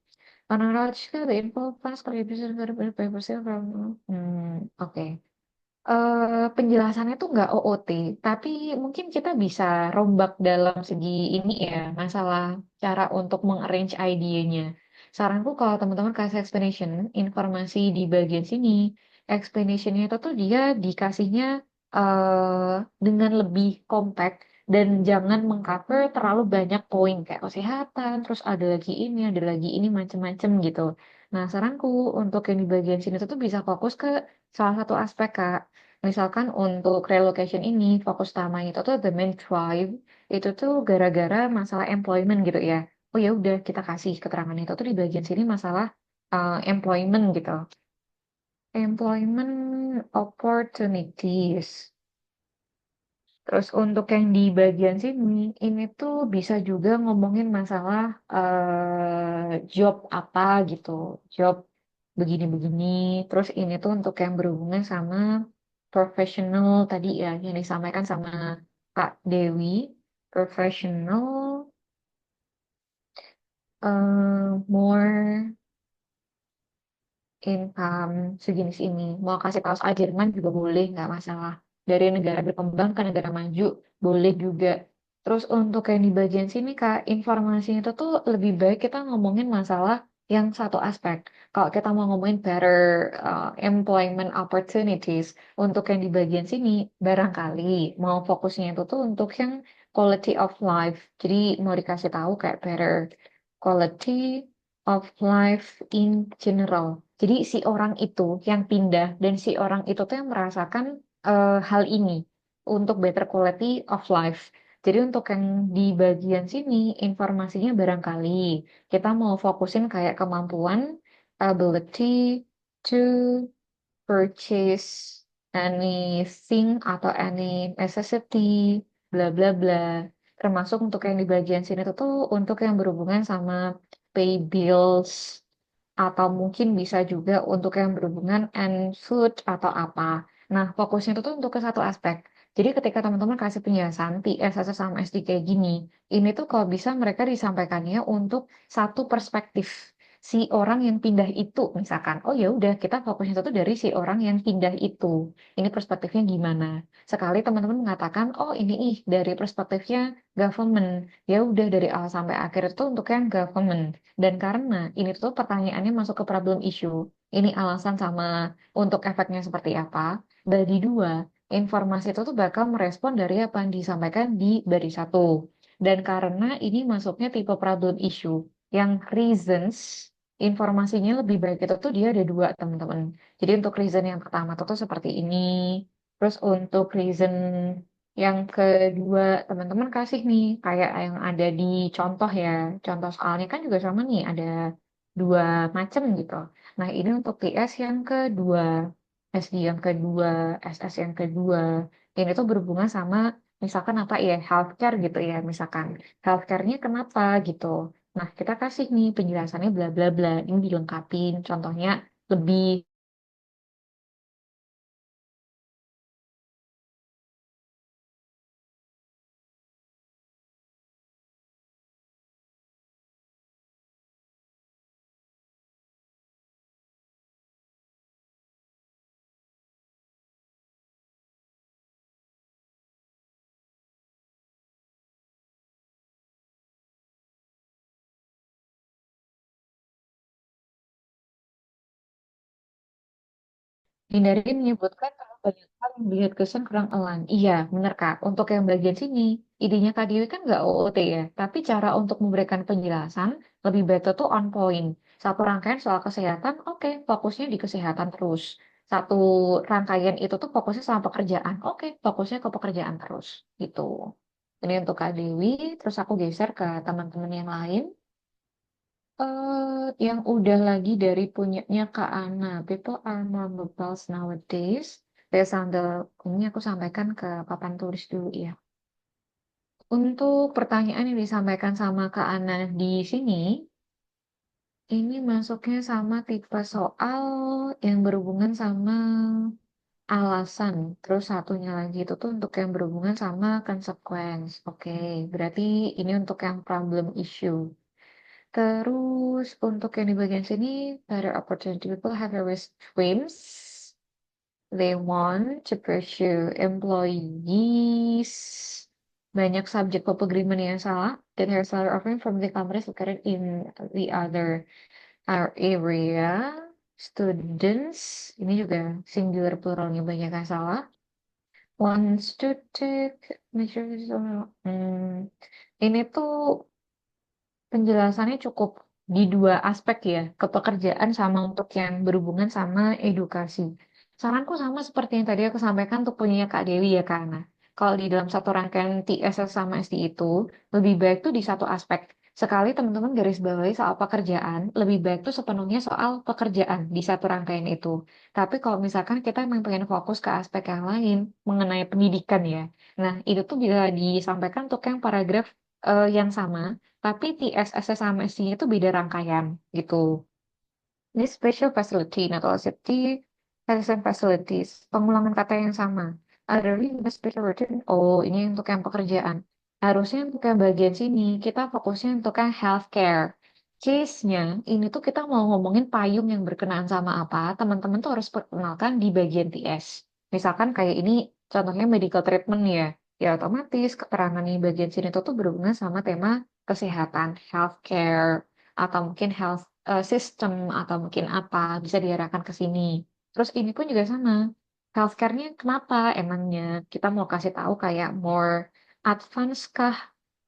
Chronological, the info funds contribution to the papers from. Oke. Penjelasannya tuh nggak OOT, tapi mungkin kita bisa rombak dalam segi ini ya, masalah cara untuk mengarrange idenya. Saranku kalau teman-teman kasih explanation, informasi di bagian sini, explanationnya itu tuh dia dikasihnya dengan lebih compact dan jangan mengcover terlalu banyak poin kayak kesehatan, terus ada lagi ini macem-macem gitu. Nah, saranku untuk yang di bagian sini tuh bisa fokus ke salah satu aspek Kak. Misalkan untuk relocation ini fokus utamanya itu tuh the main drive itu tuh gara-gara masalah employment gitu ya. Oh ya udah kita kasih keterangan itu tuh di bagian sini masalah employment gitu. Employment opportunities. Terus untuk yang di bagian sini ini tuh bisa juga ngomongin masalah job apa gitu. Job begini-begini. Terus ini tuh untuk yang berhubungan sama profesional tadi ya yang disampaikan sama Kak Dewi. Professional, more income sejenis ini. Mau kasih tahu soal Jerman juga boleh, nggak masalah. Dari negara berkembang ke negara maju, boleh juga. Terus untuk yang di bagian sini, Kak, informasinya itu tuh lebih baik kita ngomongin masalah yang satu aspek. Kalau kita mau ngomongin better employment opportunities, untuk yang di bagian sini, barangkali mau fokusnya itu tuh untuk yang quality of life. Jadi mau dikasih tahu kayak better quality of life in general. Jadi si orang itu yang pindah dan si orang itu tuh yang merasakan hal ini untuk better quality of life. Jadi untuk yang di bagian sini informasinya barangkali kita mau fokusin kayak kemampuan, ability to purchase anything atau any necessity, bla bla bla. Termasuk untuk yang di bagian sini tuh untuk yang berhubungan sama pay bills atau mungkin bisa juga untuk yang berhubungan and food atau apa. Nah, fokusnya itu tuh untuk ke satu aspek. Jadi ketika teman-teman kasih penjelasan TS sama SD kayak gini, ini tuh kalau bisa mereka disampaikannya untuk satu perspektif. si orang yang pindah itu misalkan. Oh ya udah kita fokusnya itu dari si orang yang pindah itu. Ini perspektifnya gimana? Sekali teman-teman mengatakan, oh ini ih dari perspektifnya government. Ya udah dari awal sampai akhir itu untuk yang government. Dan karena ini tuh pertanyaannya masuk ke problem issue. Ini alasan sama untuk efeknya seperti apa. Bagi dua, informasi itu tuh bakal merespon dari apa yang disampaikan di baris satu. Dan karena ini masuknya tipe problem issue yang reasons informasinya lebih baik itu tuh dia ada dua teman-teman. Jadi untuk reason yang pertama tuh seperti ini. Terus untuk reason yang kedua teman-teman kasih nih kayak yang ada di contoh ya. Contoh soalnya kan juga sama nih ada dua macam gitu. Nah ini untuk TS yang kedua, SD yang kedua, SS yang kedua. Ini tuh berhubungan sama misalkan apa ya healthcare gitu ya misalkan healthcare-nya kenapa gitu. Nah, kita kasih nih penjelasannya bla bla bla. Ini dilengkapin. Contohnya lebih hindari menyebutkan kalau banyak hal yang dilihat kesan kurang elan. Iya, benar Kak. Untuk yang bagian sini, idenya Kak Dewi kan nggak OOT ya. Tapi cara untuk memberikan penjelasan lebih better tuh on point. Satu rangkaian soal kesehatan, oke, fokusnya di kesehatan terus. Satu rangkaian itu tuh fokusnya sama pekerjaan, oke, fokusnya ke pekerjaan terus. Gitu. Ini untuk Kak Dewi, terus aku geser ke teman-teman yang lain. Yang udah lagi dari punyanya Kak Ana. People are more mobile nowadays. Saya sambil ini aku sampaikan ke papan tulis dulu ya. Untuk pertanyaan yang disampaikan sama Kak Ana di sini, ini masuknya sama tipe soal yang berhubungan sama alasan. Terus satunya lagi itu tuh untuk yang berhubungan sama consequence. Oke, berarti ini untuk yang problem issue. Terus untuk yang di bagian sini, better opportunity people have a risk streams. They want to pursue employees. Banyak subjek of agreement yang salah. That her salary offering from the companies located in the other our area. Students, ini juga singular pluralnya banyak yang salah. Wants to take measures. Ini tuh penjelasannya cukup di dua aspek ya, kepekerjaan sama untuk yang berhubungan sama edukasi. Saranku sama seperti yang tadi aku sampaikan untuk punya Kak Dewi ya, karena kalau di dalam satu rangkaian TSS sama SD itu, lebih baik tuh di satu aspek. Sekali teman-teman garis bawahi soal pekerjaan, lebih baik tuh sepenuhnya soal pekerjaan di satu rangkaian itu. Tapi kalau misalkan kita memang pengen fokus ke aspek yang lain mengenai pendidikan ya, nah itu tuh bisa disampaikan untuk yang paragraf yang sama tapi TSS sama SC itu beda rangkaian gitu. Ini special facility, natural safety, assistant facilities. Pengulangan kata yang sama. Ada link special routine. Oh, ini untuk yang pekerjaan. Harusnya untuk yang bagian sini, kita fokusnya untuk yang healthcare. Case-nya, ini tuh kita mau ngomongin payung yang berkenaan sama apa, teman-teman tuh harus perkenalkan di bagian TS. Misalkan kayak ini, contohnya medical treatment ya. Ya otomatis keterangan di bagian sini tuh berhubungan sama tema kesehatan, healthcare, atau mungkin health sistem atau mungkin apa bisa diarahkan ke sini. Terus ini pun juga sama. Healthcare-nya kenapa emangnya? Kita mau kasih tahu kayak more advance kah?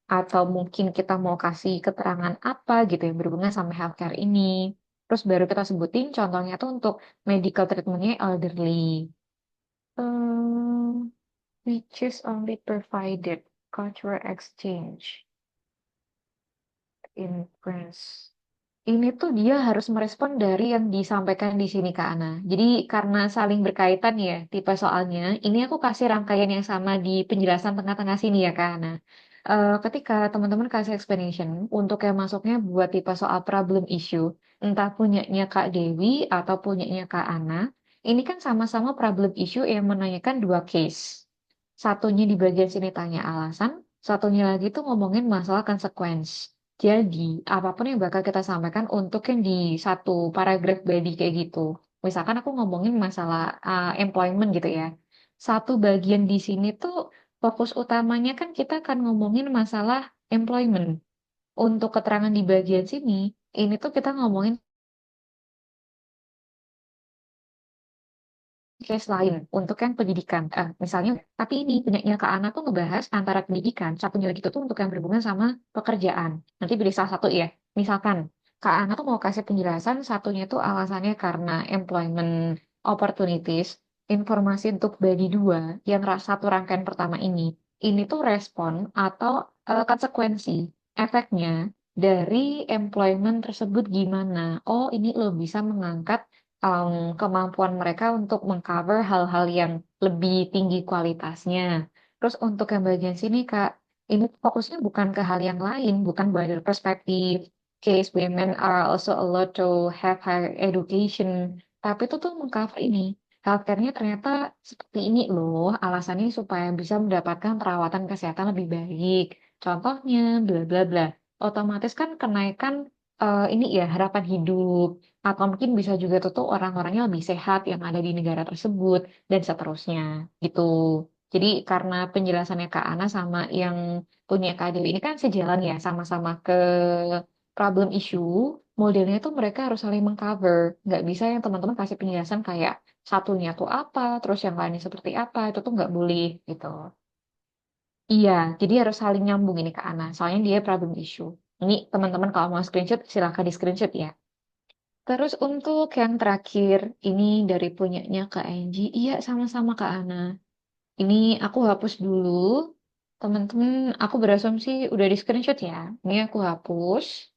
Atau mungkin kita mau kasih keterangan apa gitu yang berhubungan sama healthcare ini. Terus baru kita sebutin contohnya tuh untuk medical treatment-nya elderly. Um, which is only provided cultural exchange in France. Ini tuh dia harus merespon dari yang disampaikan di sini Kak Ana. Jadi karena saling berkaitan ya tipe soalnya, ini aku kasih rangkaian yang sama di penjelasan tengah-tengah sini ya Kak Ana. Ketika teman-teman kasih explanation untuk yang masuknya buat tipe soal problem issue, entah punyanya Kak Dewi atau punyanya Kak Ana, ini kan sama-sama problem issue yang menanyakan dua case. Satunya di bagian sini tanya alasan, satunya lagi tuh ngomongin masalah consequence. Jadi, apapun yang bakal kita sampaikan untuk yang di satu paragraf body kayak gitu. Misalkan aku ngomongin masalah employment gitu ya. Satu bagian di sini tuh fokus utamanya kan kita akan ngomongin masalah employment. Untuk keterangan di bagian sini, ini tuh kita ngomongin case lain untuk yang pendidikan. Misalnya, tapi ini punyanya Kak Ana tuh ngebahas antara pendidikan, satunya lagi tuh untuk yang berhubungan sama pekerjaan. Nanti pilih salah satu ya. Misalkan, Kak Ana tuh mau kasih penjelasan, satunya tuh alasannya karena employment opportunities, informasi untuk bagi dua, yang satu rangkaian pertama ini tuh respon atau konsekuensi, efeknya dari employment tersebut gimana. Oh, ini lo bisa mengangkat kemampuan mereka untuk mengcover hal-hal yang lebih tinggi kualitasnya. Terus untuk yang bagian sini, Kak, ini fokusnya bukan ke hal yang lain, bukan wider perspektif. Case women are also allowed to have higher education. Tapi itu tuh mengcover ini. Healthcare-nya ternyata seperti ini loh, alasannya supaya bisa mendapatkan perawatan kesehatan lebih baik. Contohnya, bla bla bla. Otomatis kan kenaikan ini ya harapan hidup atau mungkin bisa juga tuh orang-orangnya lebih sehat yang ada di negara tersebut dan seterusnya gitu. Jadi karena penjelasannya Kak Ana sama yang punya Kak Dewi ini kan sejalan ya sama-sama ke problem issue, modelnya tuh mereka harus saling mengcover. Nggak bisa yang teman-teman kasih penjelasan kayak satunya tuh apa, terus yang lainnya seperti apa, itu tuh nggak boleh gitu. Iya, jadi harus saling nyambung ini Kak Ana, soalnya dia problem issue. Ini teman-teman kalau mau screenshot silahkan di screenshot ya. Terus untuk yang terakhir, ini dari punyanya Kak Angie. Iya, sama-sama Kak Ana. Ini aku hapus dulu. Teman-teman, aku berasumsi udah di screenshot ya. Ini aku hapus.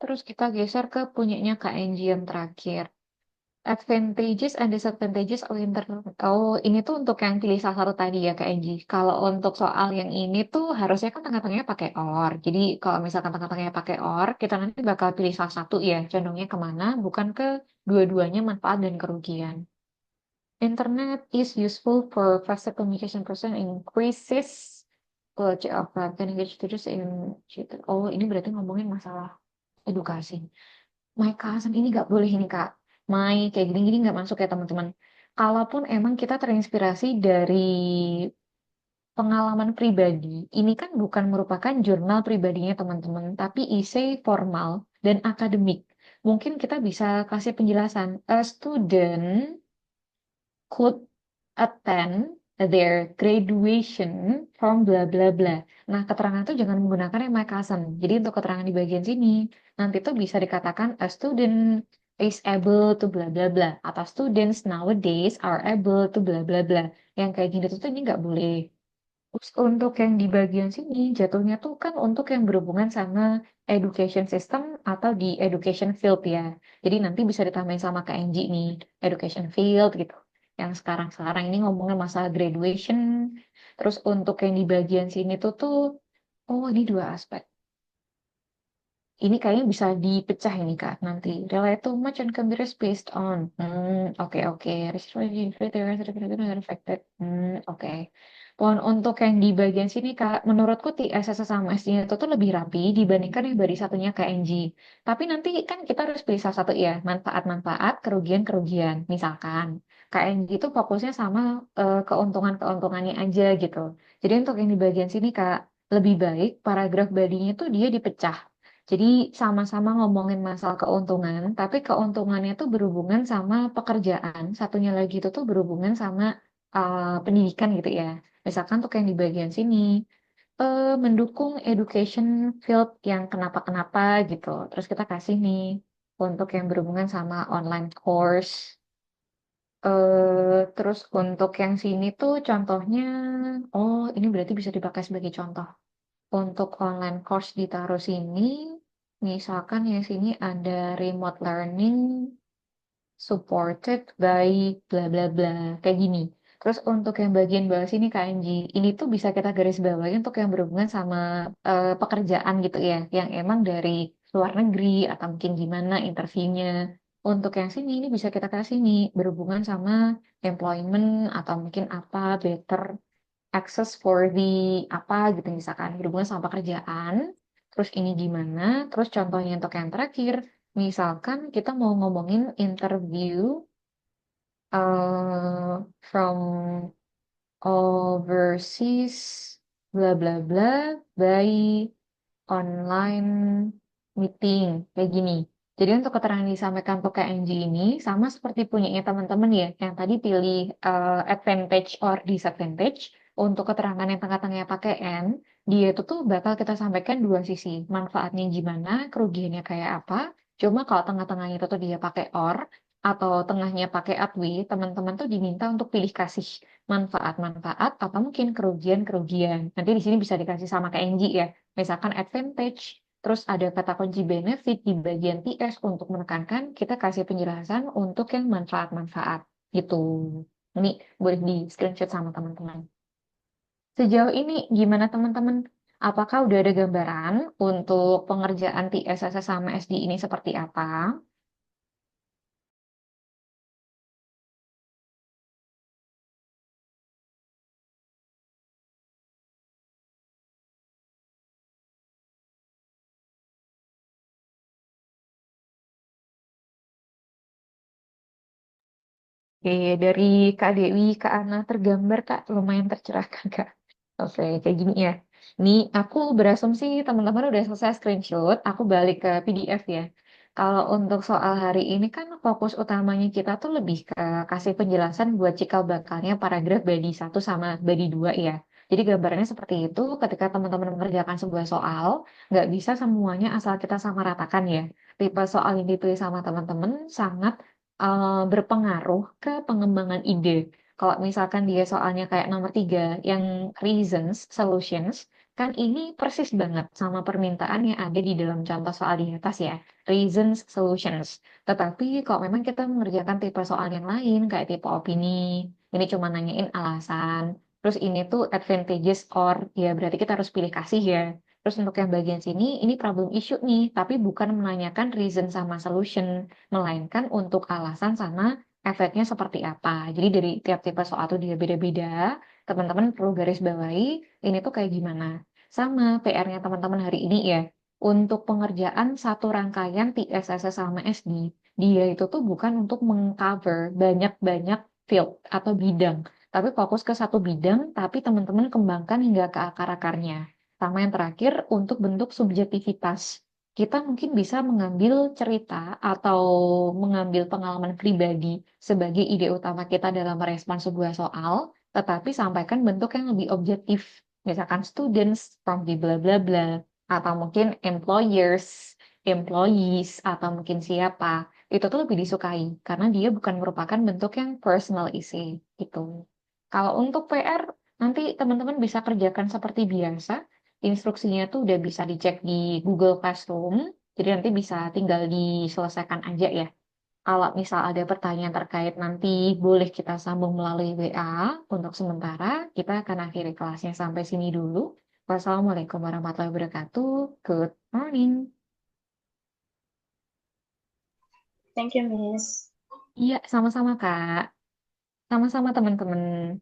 Terus kita geser ke punyanya Kak Angie yang terakhir. Advantages and disadvantages of internet. Oh, ini tuh untuk yang pilih salah satu tadi ya Kak Angie. Kalau untuk soal yang ini tuh harusnya kan tengah-tengahnya pakai OR. Jadi kalau misalkan tengah-tengahnya pakai OR, kita nanti bakal pilih salah satu ya. Condongnya kemana? Bukan ke dua-duanya manfaat dan kerugian. Internet is useful for faster communication person increases quality of life can engage students in. Oh, ini berarti ngomongin masalah edukasi. My cousin ini nggak boleh ini Kak. My kayak gini-gini nggak masuk ya teman-teman. Kalaupun emang kita terinspirasi dari pengalaman pribadi, ini kan bukan merupakan jurnal pribadinya teman-teman, tapi essay formal dan akademik. Mungkin kita bisa kasih penjelasan. A student could attend their graduation from bla bla bla. Nah, keterangan itu jangan menggunakan yang my cousin. Jadi untuk keterangan di bagian sini, nanti tuh bisa dikatakan a student is able to bla bla bla atau students nowadays are able to bla bla bla. Yang kayak gini tuh ini nggak boleh. Terus untuk yang di bagian sini jatuhnya tuh kan untuk yang berhubungan sama education system atau di education field ya. Jadi nanti bisa ditambahin sama KNG nih, education field gitu. Yang sekarang-sekarang ini ngomongin masalah graduation. Terus untuk yang di bagian sini tuh, oh ini dua aspek. Ini kayaknya bisa dipecah ini Kak nanti. Relate too much and can be based on. Oke. Affected. Oke. Pohon untuk yang di bagian sini Kak, menurutku TSS sama SD-nya itu tuh lebih rapi dibandingkan yang bari satunya KNG. Tapi nanti kan kita harus pilih salah satu ya, manfaat-manfaat, kerugian-kerugian. Misalkan KNG itu fokusnya sama keuntungan-keuntungannya aja gitu. Jadi untuk yang di bagian sini Kak, lebih baik paragraf badinya tuh dia dipecah. Jadi sama-sama ngomongin masalah keuntungan, tapi keuntungannya tuh berhubungan sama pekerjaan. Satunya lagi itu tuh berhubungan sama pendidikan gitu ya. Misalkan tuh kayak yang di bagian sini, mendukung education field yang kenapa-kenapa gitu. Terus kita kasih nih untuk yang berhubungan sama online course. Terus untuk yang sini tuh contohnya, oh ini berarti bisa dipakai sebagai contoh. Untuk online course ditaruh sini, misalkan ya sini ada remote learning supported by bla bla bla kayak gini. Terus untuk yang bagian bawah sini KNG, ini tuh bisa kita garis bawahi untuk yang berhubungan sama pekerjaan gitu ya, yang emang dari luar negeri atau mungkin gimana interviewnya. Untuk yang sini ini bisa kita kasih nih berhubungan sama employment atau mungkin apa better. access for the apa gitu misalkan berhubungan sama pekerjaan. Terus ini gimana? Terus contohnya untuk yang terakhir, misalkan kita mau ngomongin interview from overseas bla bla bla by online meeting kayak gini. Jadi untuk keterangan yang disampaikan untuk KNG ini sama seperti punyanya teman-teman ya, yang tadi pilih advantage or disadvantage. Untuk keterangan yang tengah-tengahnya pakai N, dia itu tuh bakal kita sampaikan dua sisi. Manfaatnya gimana, kerugiannya kayak apa. Cuma kalau tengah-tengahnya itu tuh dia pakai or, atau tengahnya pakai atwe, teman-teman tuh diminta untuk pilih kasih manfaat-manfaat atau mungkin kerugian-kerugian. Nanti di sini bisa dikasih sama KNG ya. Misalkan advantage, terus ada kata kunci benefit di bagian TS untuk menekankan kita kasih penjelasan untuk yang manfaat-manfaat gitu. Ini boleh di screenshot sama teman-teman. Sejauh ini gimana teman-teman? Apakah udah ada gambaran untuk pengerjaan TSS sama SD ini seperti apa? Oke, dari Kak Dewi, Kak Ana tergambar Kak, lumayan tercerahkan Kak. Oke, kayak gini ya. Nih, aku berasumsi teman-teman udah selesai screenshot, aku balik ke PDF ya. Kalau untuk soal hari ini kan fokus utamanya kita tuh lebih ke kasih penjelasan buat cikal bakalnya paragraf badi satu sama badi 2 ya. Jadi gambarannya seperti itu, ketika teman-teman mengerjakan sebuah soal, nggak bisa semuanya asal kita samaratakan ya. Tipe soal yang ditulis sama teman-teman sangat berpengaruh ke pengembangan ide. Kalau misalkan dia soalnya kayak nomor 3, yang reasons, solutions, kan ini persis banget sama permintaan yang ada di dalam contoh soal di atas ya. Reasons, solutions. Tetapi kalau memang kita mengerjakan tipe soal yang lain, kayak tipe opini, ini cuma nanyain alasan. Terus ini tuh advantages or, ya berarti kita harus pilih kasih ya. Terus untuk yang bagian sini, ini problem issue nih, tapi bukan menanyakan reason sama solution, melainkan untuk alasan sama efeknya seperti apa. Jadi dari tiap tipe soal tuh dia beda-beda. Teman-teman perlu garis bawahi ini tuh kayak gimana. Sama PR-nya teman-teman hari ini ya. Untuk pengerjaan satu rangkaian TSS sama SD, dia itu tuh bukan untuk mengcover banyak-banyak field atau bidang, tapi fokus ke satu bidang, tapi teman-teman kembangkan hingga ke akar-akarnya. Sama yang terakhir, untuk bentuk subjektivitas kita mungkin bisa mengambil cerita atau mengambil pengalaman pribadi sebagai ide utama kita dalam merespon sebuah soal, tetapi sampaikan bentuk yang lebih objektif. Misalkan students from the bla bla bla, atau mungkin employers, employees, atau mungkin siapa. Itu tuh lebih disukai karena dia bukan merupakan bentuk yang personal essay gitu. Kalau untuk PR, nanti teman-teman bisa kerjakan seperti biasa. Instruksinya tuh udah bisa dicek di Google Classroom, jadi nanti bisa tinggal diselesaikan aja ya. Kalau misal ada pertanyaan terkait nanti boleh kita sambung melalui WA. Untuk sementara, kita akan akhiri kelasnya sampai sini dulu. Wassalamualaikum warahmatullahi wabarakatuh. Good morning. Thank you, Miss. Iya, sama-sama Kak. Sama-sama teman-teman.